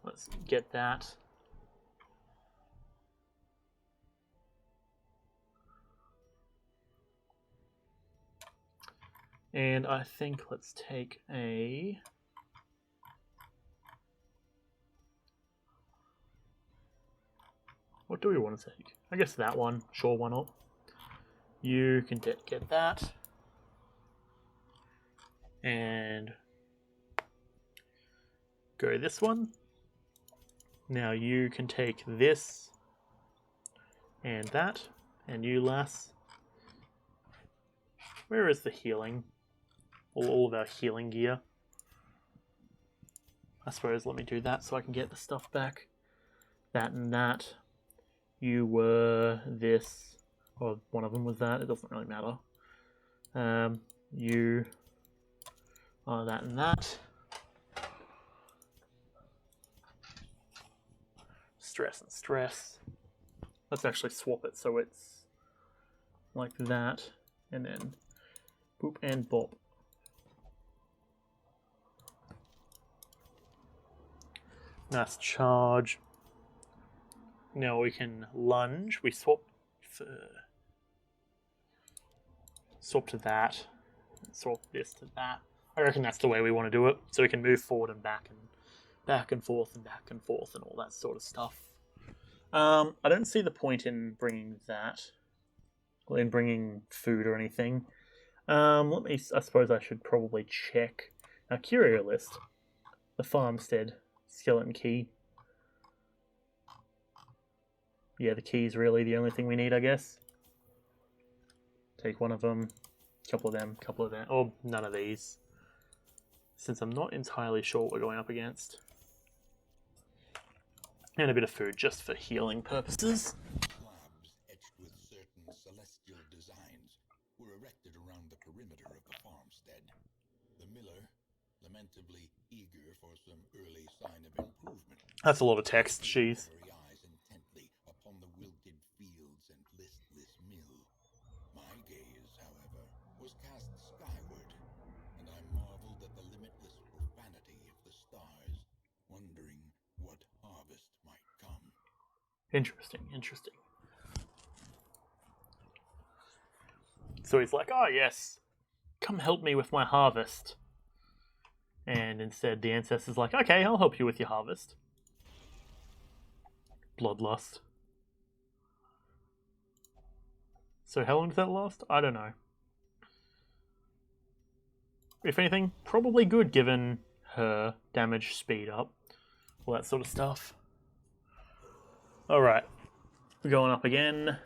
Let's get that. And I think let's take a What do we want to take? I guess that one. Sure, why not? You can get that. And go this one. Now you can take this and that. And you, lass. Where is the healing? All of our healing gear. I suppose let me do that so I can get the stuff back. That and that. You were this, or one of them was that, it doesn't really matter. You are that and that. Stress and stress. Let's actually swap it so it's like that, and then boop and bop. Nice charge. Now we can lunge. We swap to that. Swap this to that. I reckon that's the way we want to do it. So we can move forward and back and forth and back and forth and all that sort of stuff. I don't see the point in bringing that. Or in bringing food or anything. I suppose I should probably check our curio list. The farmstead skeleton key. Yeah, the key's really the only thing we need, I guess. Take one of them, couple of them, or none of these. Since I'm not entirely sure what we're going up against. And a bit of food just for healing purposes. Slabs etched with certain celestial designs were erected around the perimeter of the farmstead. The miller, lamentably eager for some early sign of improvement. That's a lot of text, jeez. Eyes intently upon the wilted fields and listless mill. My gaze, however, was cast skyward, and I marveled at the limitless profanity of the stars, wondering what harvest might come. Interesting. So he's like, oh yes, come help me with my harvest. And instead the ancestor's like, okay, I'll help you with your harvest. Bloodlust. So how long does that last? I don't know. If anything, probably good given her damage speed up. All that sort of stuff. Alright. We're going up again.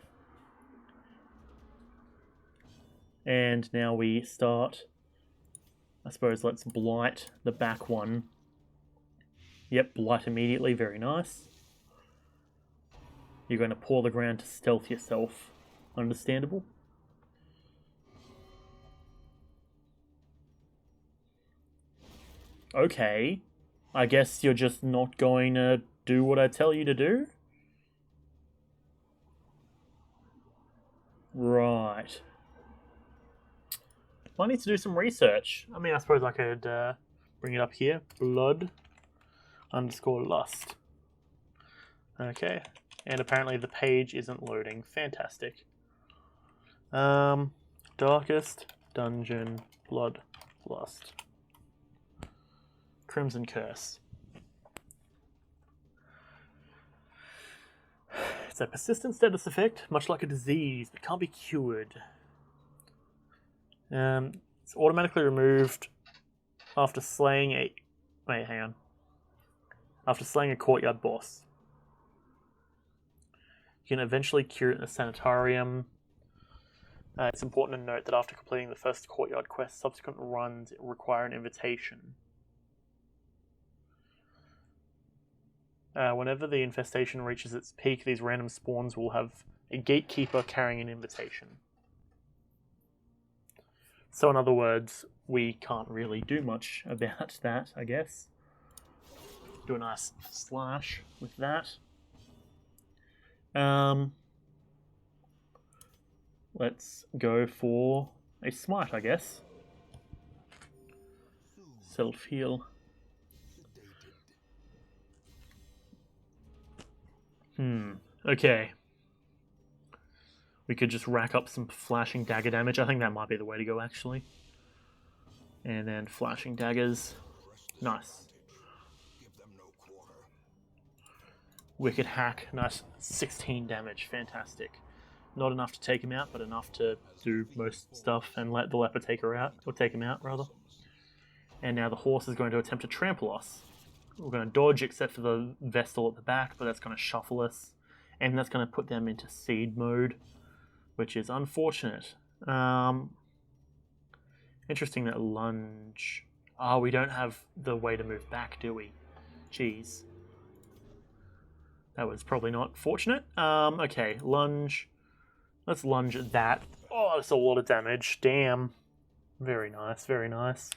And now we start. I suppose let's blight the back one. Yep, blight immediately. Very nice. You're going to paw the ground to stealth yourself. Understandable. Okay. I guess you're just not going to do what I tell you to do? Right. I need to do some research. I mean, I suppose I could bring it up here. Blood _ lust. Okay. And apparently the page isn't loading. Fantastic. Darkest dungeon, blood lust. Crimson Curse. It's a persistent status effect, much like a disease, but can't be cured. It's automatically removed after slaying a... Wait, hang on. After slaying a courtyard boss. You can eventually cure it in a sanitarium. It's important to note that after completing the first courtyard quest, subsequent runs require an invitation. Whenever the infestation reaches its peak, these random spawns will have a gatekeeper carrying an invitation. So in other words, we can't really do much about that, I guess. Do a nice slash with that. Let's go for a smite, I guess. Self-heal. Okay. We could just rack up some flashing dagger damage. I think that might be the way to go, actually. And then flashing daggers. Nice. Wicked hack, nice 16 damage, fantastic. Not enough to take him out, but enough to do most stuff and let the leopard take her out, or take him out rather. And now the horse is going to attempt to trample us. We're going to dodge except for the Vestal at the back, but that's going to shuffle us. And that's going to put them into seed mode, which is unfortunate. Interesting that lunge... Oh, we don't have the way to move back, do we? Jeez. That was probably not fortunate. Okay, lunge. Let's lunge at that. Oh, that's a lot of damage. Damn. Very nice, very nice.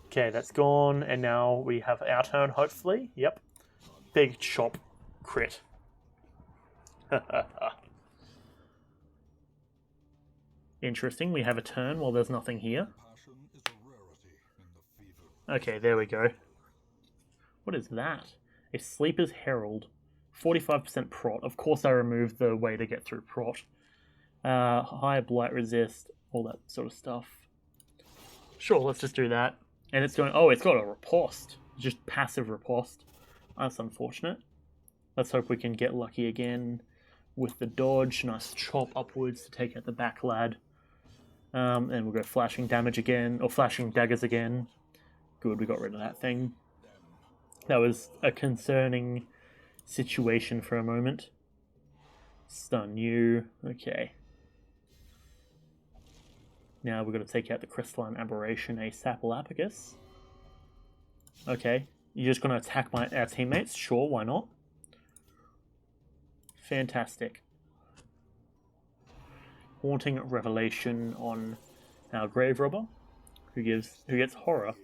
Okay, that's gone, and now we have our turn, hopefully. Yep. Big chop. Crit. Interesting, we have a turn while there's nothing here. Okay, there we go. What is that? A Sleeper's Herald. 45% prot. Of course I removed the way to get through prot. High blight resist, all that sort of stuff. Sure, let's just do that. And it's going... Oh, it's got a riposte. Just passive riposte. That's unfortunate. Let's hope we can get lucky again with the dodge. Nice chop upwards to take out the back lad. And we'll go flashing damage again, or flashing daggers again. Good, we got rid of that thing. That was a concerning situation for a moment. Stun you. Okay. Now we've got to take out the Crystalline Aberration, a Sapelapicus. Okay. You're just going to attack our teammates? Sure, why not? Fantastic. Haunting Revelation on our Grave Robber, who gets Horror.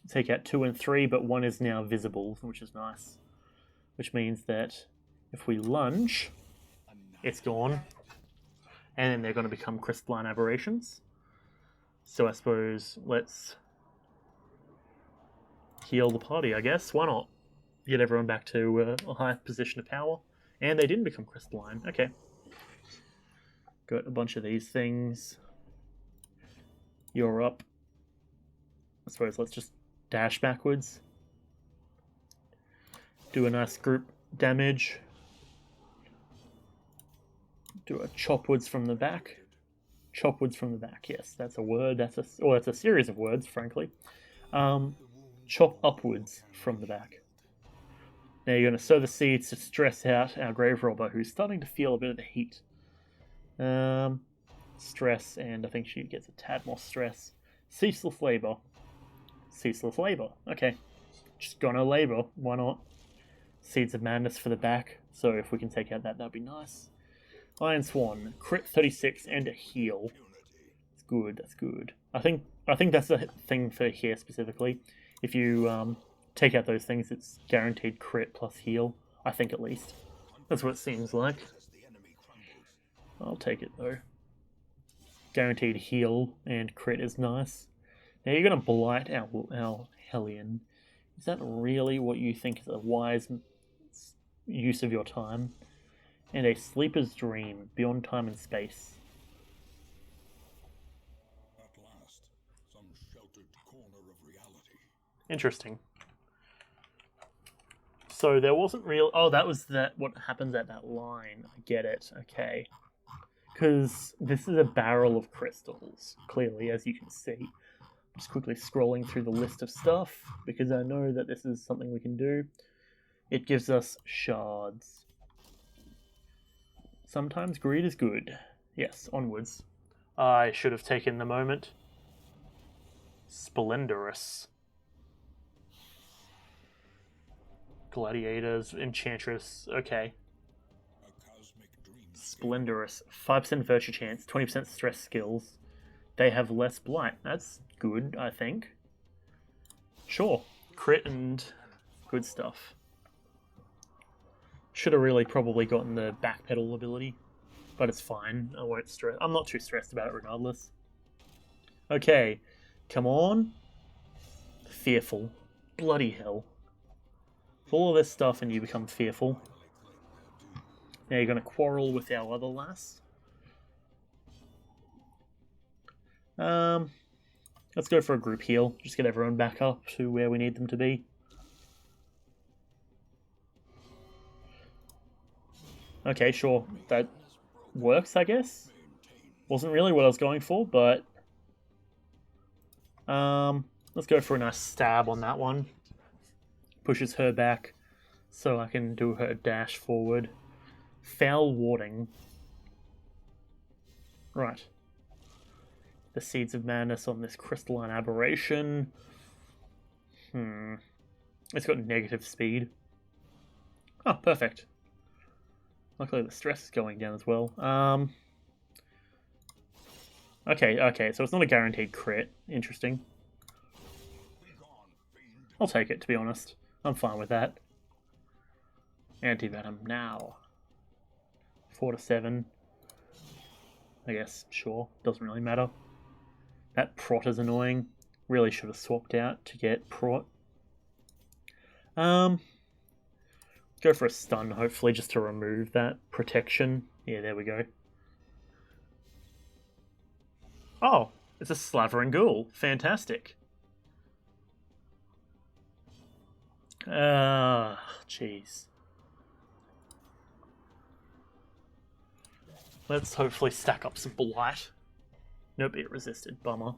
Take out 2 and 3, but 1 is now visible, which is nice. Which means that if we lunge, it's gone. And then they're going to become Crystalline Aberrations. So I suppose let's heal the party, I guess. Why not? Get everyone back to a high position of power. And they didn't become Crystalline. Okay. Got a bunch of these things. You're up. I suppose let's just dash backwards. Do a nice group damage. Do a chopwards from the back. Chopwards from the back, yes, that's a word. That's a series of words, frankly. Chop upwards from the back. Now you're going to sow the seeds to stress out our Grave Robber, who's starting to feel a bit of the heat. Stress, and I think she gets a tad more stress. Ceaseless labor. Ceaseless labor. Okay. Just gonna labor. Why not? Seeds of Madness for the back. So if we can take out that'd be nice. Iron Swan. Crit 36 and a heal. That's good. That's good. I think that's the thing for here specifically. If you take out those things, it's guaranteed crit plus heal. I think at least. That's what it seems like. I'll take it though. Guaranteed heal and crit is nice. Now you're going to blight our Hellion. Is that really what you think is a wise use of your time? And a Sleeper's Dream, beyond time and space. At last, some sheltered corner of reality. Interesting. So there wasn't real... Oh, that was what happens at that line. I get it. Okay. Because this is a barrel of crystals, clearly, as you can see. Just quickly scrolling through the list of stuff, because I know that this is something we can do. It gives us shards. Sometimes greed is good. Yes, onwards. I should have taken the moment. Splendorous. Gladiators, Enchantress, okay. Splendorous. 5% virtue chance, 20% stress skills. They have less blight. That's good, I think. Sure. Crit and good stuff. Should have really probably gotten the backpedal ability, but it's fine. I won't stress. I'm not too stressed about it regardless. Okay. Come on. Fearful. Bloody hell. All of this stuff and you become fearful. Now you're going to quarrel with our other lass. Let's go for a group heal. Just get everyone back up to where we need them to be. Okay, sure. That works, I guess. Wasn't really what I was going for, but... let's go for a nice stab on that one. Pushes her back so I can do her dash forward. Foul warding. Right. The Seeds of Madness on this crystalline aberration. It's got negative speed. Oh, perfect. Luckily the stress is going down as well. Okay, so it's not a guaranteed crit. Interesting. I'll take it, to be honest. I'm fine with that. Anti-venom now. 4 to 7. I guess, sure. Doesn't really matter. That prot is annoying. Really should have swapped out to get prot. Go for a stun, hopefully, just to remove that protection. Yeah, there we go. Oh, it's a slavering ghoul. Fantastic. Jeez. Let's hopefully stack up some blight. Nope, it resisted. Bummer.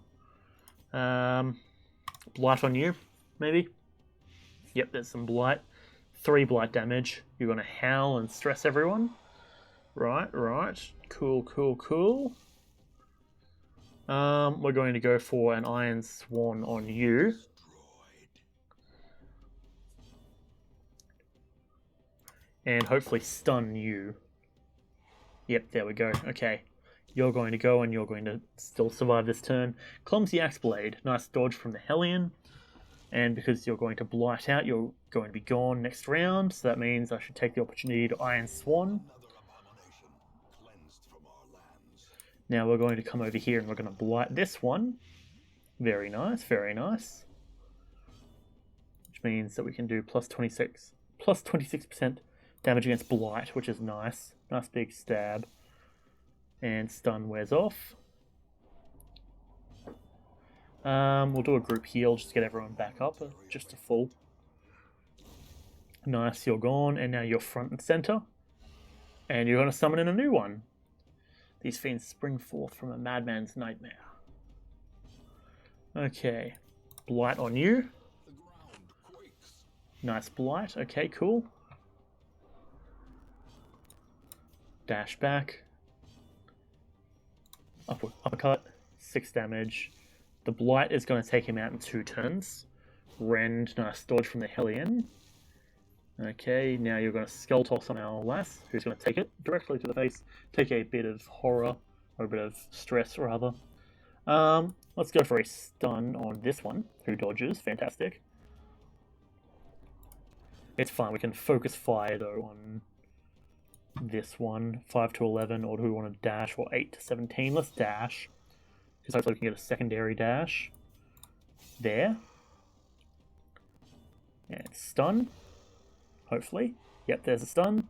Blight on you, maybe? Yep, there's some blight. 3 blight damage. You're going to howl and stress everyone. Right. Cool. We're going to go for an Iron Swan on you. And hopefully stun you. Yep, there we go. Okay. You're going to go and you're going to still survive this turn. Clumsy Axe Blade. Nice dodge from the Hellion. And because you're going to blight out, you're going to be gone next round. So that means I should take the opportunity to Iron Swan. Now we're going to come over here and we're going to blight this one. Very nice. Which means that we can do plus 26% damage against blight, which is nice. Nice big stab. And stun wears off. We'll do a group heal just to get everyone back up, just to full. Nice, you're gone, and now you're front and center. And you're going to summon in a new one. These fiends spring forth from a madman's nightmare. Okay, blight on you. Nice blight, okay, cool. Dash back. Uppercut, 6 damage. The blight is going to take him out in 2 turns. Rend, nice dodge from the Hellion. Okay, now you're going to Skull Toss on our lass, who's going to take it directly to the face. Take a bit of horror, or a bit of stress, rather. Let's go for a stun on this one, who dodges. Fantastic. It's fine, we can focus fire, though, on this one. 5 to 11, or do we want to dash? Or 8 to 17? Let's dash. Because hopefully we can get a secondary dash. There. And stun. Hopefully. Yep, there's a stun.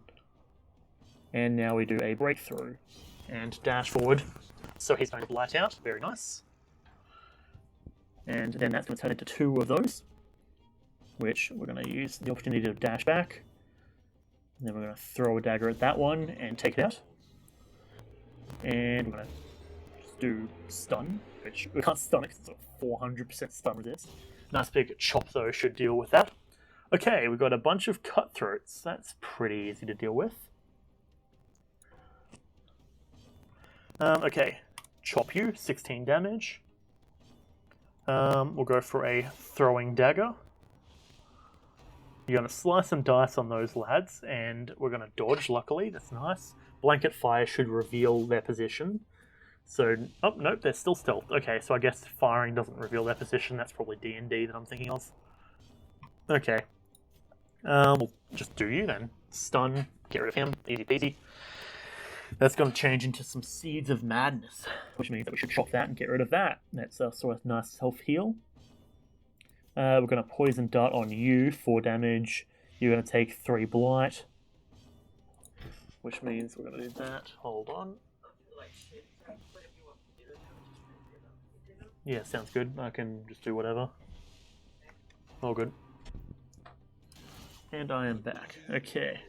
And now we do a breakthrough. And dash forward. So he's going to blight out. Very nice. And then that's going to turn into 2 of those. Which we're going to use the opportunity to dash back. And then we're going to throw a dagger at that one and take it out. And we're going to do stun, which we can't stun it because it's a 400% stun resist. Nice big chop though should deal with that. Okay, we've got a bunch of cutthroats. That's pretty easy to deal with. Okay, chop you, 16 damage. We'll go for a throwing dagger. You're going to slice and dice on those lads, and we're going to dodge, luckily. That's nice. Blanket fire should reveal their position. So, oh, nope, they're still stealth. Okay, so I guess firing doesn't reveal their position. That's probably D&D that I'm thinking of. Okay. We'll just do you then. Stun, get rid of him. Easy peasy. That's going to change into some Seeds of Madness, which means that we should chop that and get rid of that. That's sort of nice self-heal. We're going to Poison Dart on you, 4 damage. You're going to take 3 blight. Which means we're going to do that. Hold on. Yeah, sounds good. I can just do whatever. All good. And I am back. Okay.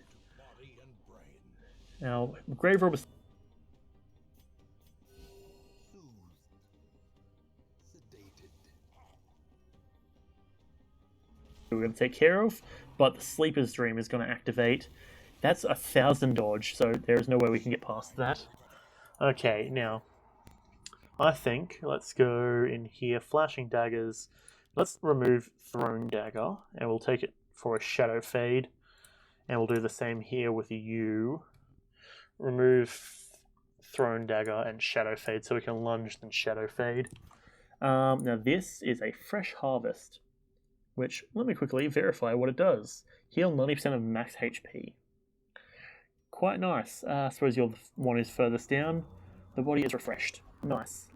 Now, Grave Robber. Sedated. We're going to take care of, but the Sleeper's Dream is going to activate. That's 1,000 dodge, so there is no way we can get past that. Okay, now, I think let's go in here, Flashing Daggers. Let's remove Thrown Dagger, and we'll take it for a Shadow Fade. And we'll do the same here with you. Remove Thrown Dagger and Shadow Fade, so we can lunge and Shadow Fade. Now this is a Fresh Harvest, which, let me quickly verify what it does. Heal 90% of max HP. Quite nice. I suppose your one is furthest down. The body is refreshed. Nice.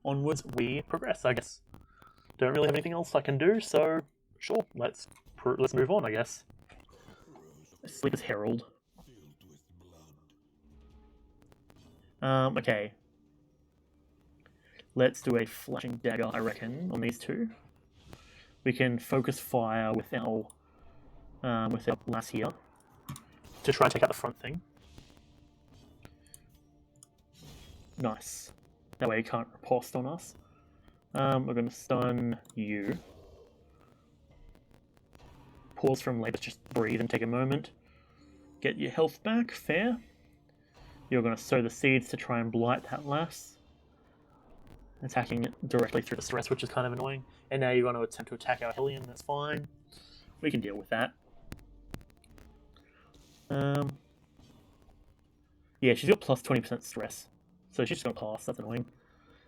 Onwards we progress, I guess. Don't really have anything else I can do, so sure, let's move on, I guess. Sleeper's Herald. Okay. Let's do a Flashing Dagger, I reckon, on these two. We can focus fire with our lass here to try and take out the front thing. Nice. That way he can't riposte on us. We're going to stun you. Pause from labor, just breathe and take a moment. Get your health back, fair. You're going to sow the seeds to try and blight that lass. Attacking it directly through the stress, which is kind of annoying. And now you're going to attempt to attack our Hellion, that's fine. We can deal with that. Yeah, she's got plus 20% stress. So she's just going to pass, that's annoying.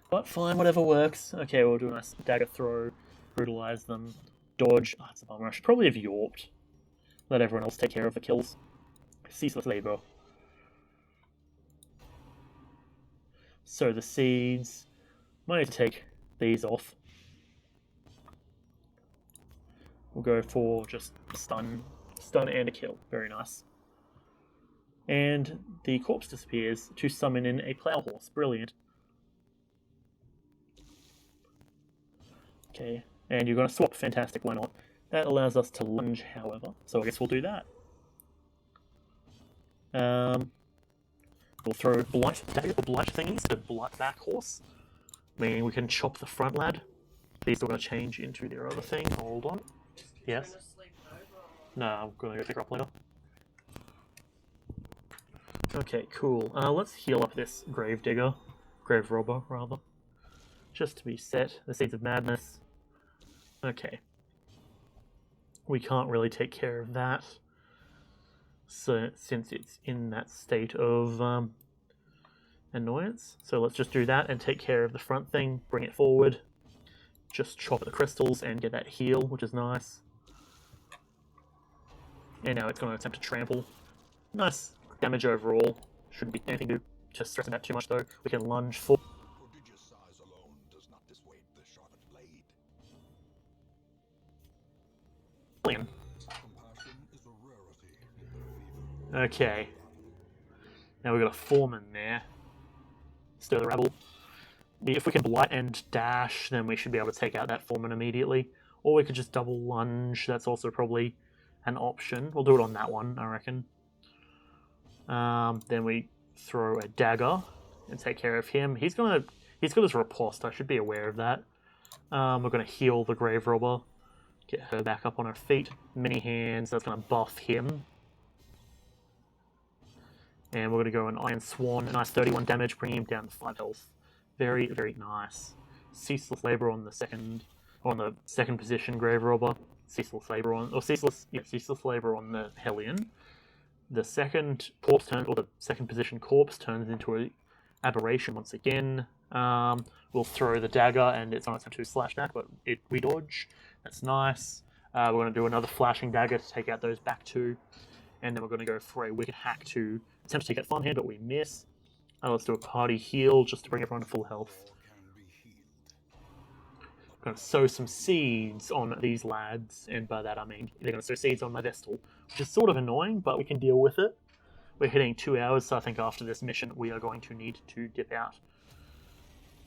But fine, whatever works. Okay, we'll do a nice dagger throw, brutalize them, dodge. Oh, it's a bummer. I should probably have Yorped. Let everyone else take care of the kills. Ceaseless labor. Sow the seeds. Might need to take these off. We'll go for just stun and a kill. Very nice. And the corpse disappears to summon in a plow horse. Brilliant. Okay, and you're going to swap. Fantastic, why not? That allows us to lunge, however, so I guess we'll do that. We'll throw blight thingies to blight back horse, meaning we can chop the front lad. These are going to change into their other thing. Hold on. Yes? No, I'm going to go pick her up later. Okay, cool. Let's heal up this grave robber, rather. Just to be set. The Seeds of Madness. Okay. We can't really take care of that. So, since it's in that state of annoyance. So let's just do that and take care of the front thing. Bring it forward. Just chop at the crystals and get that heal, which is nice. And now it's going to attempt to trample. Nice damage overall. Shouldn't be anything to stress about too much though. We can lunge for. Prodigious size alone does not dissuade the sharpened blade. Compassion is a rarity. Okay. Now we've got a foreman there. Stir the rabble. If we can blight and dash, then we should be able to take out that foreman immediately. Or we could just double lunge. That's also probably an option. We'll do it on that one, I reckon. Then we throw a dagger and take care of him. He's got his riposte. I should be aware of that. We're going to heal the grave robber. Get her back up on her feet. Mini hands. That's going to buff him. And we're going to go an Iron Swan. A nice 31 damage, bringing him down to 5 health. Very, very nice. Ceaseless labor on the second position grave robber. Ceaseless labor on the Hellion. The second position corpse turns into an aberration once again. We'll throw the dagger, and it's not attempt to slash back, but we dodge. That's nice. We're going to do another flashing dagger to take out those back two, and then we're going to go for a wicked hack to attempt to take out farmhand, but we miss. Let's do a party heal just to bring everyone to full health. I'm going to sow some seeds on these lads, and by that I mean they're going to sow seeds on my Vestal, which is sort of annoying, but we can deal with it. We're hitting 2 hours, so I think after this mission we are going to need to dip out.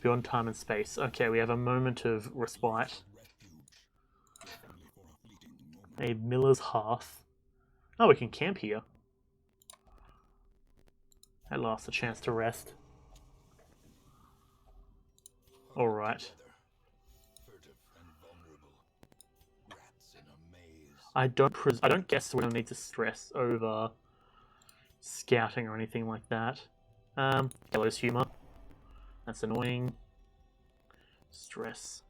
Beyond time and space. Okay, we have a moment of respite. A miller's hearth. Oh, we can camp here. At last, a chance to rest. Alright. Furtive and vulnerable. Rats in a maze. I don't guess we're gonna need to stress over scouting or anything like that. Gallows humor. That's annoying. Stress.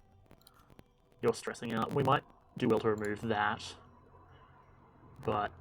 You're stressing out. We might do well to remove that. But,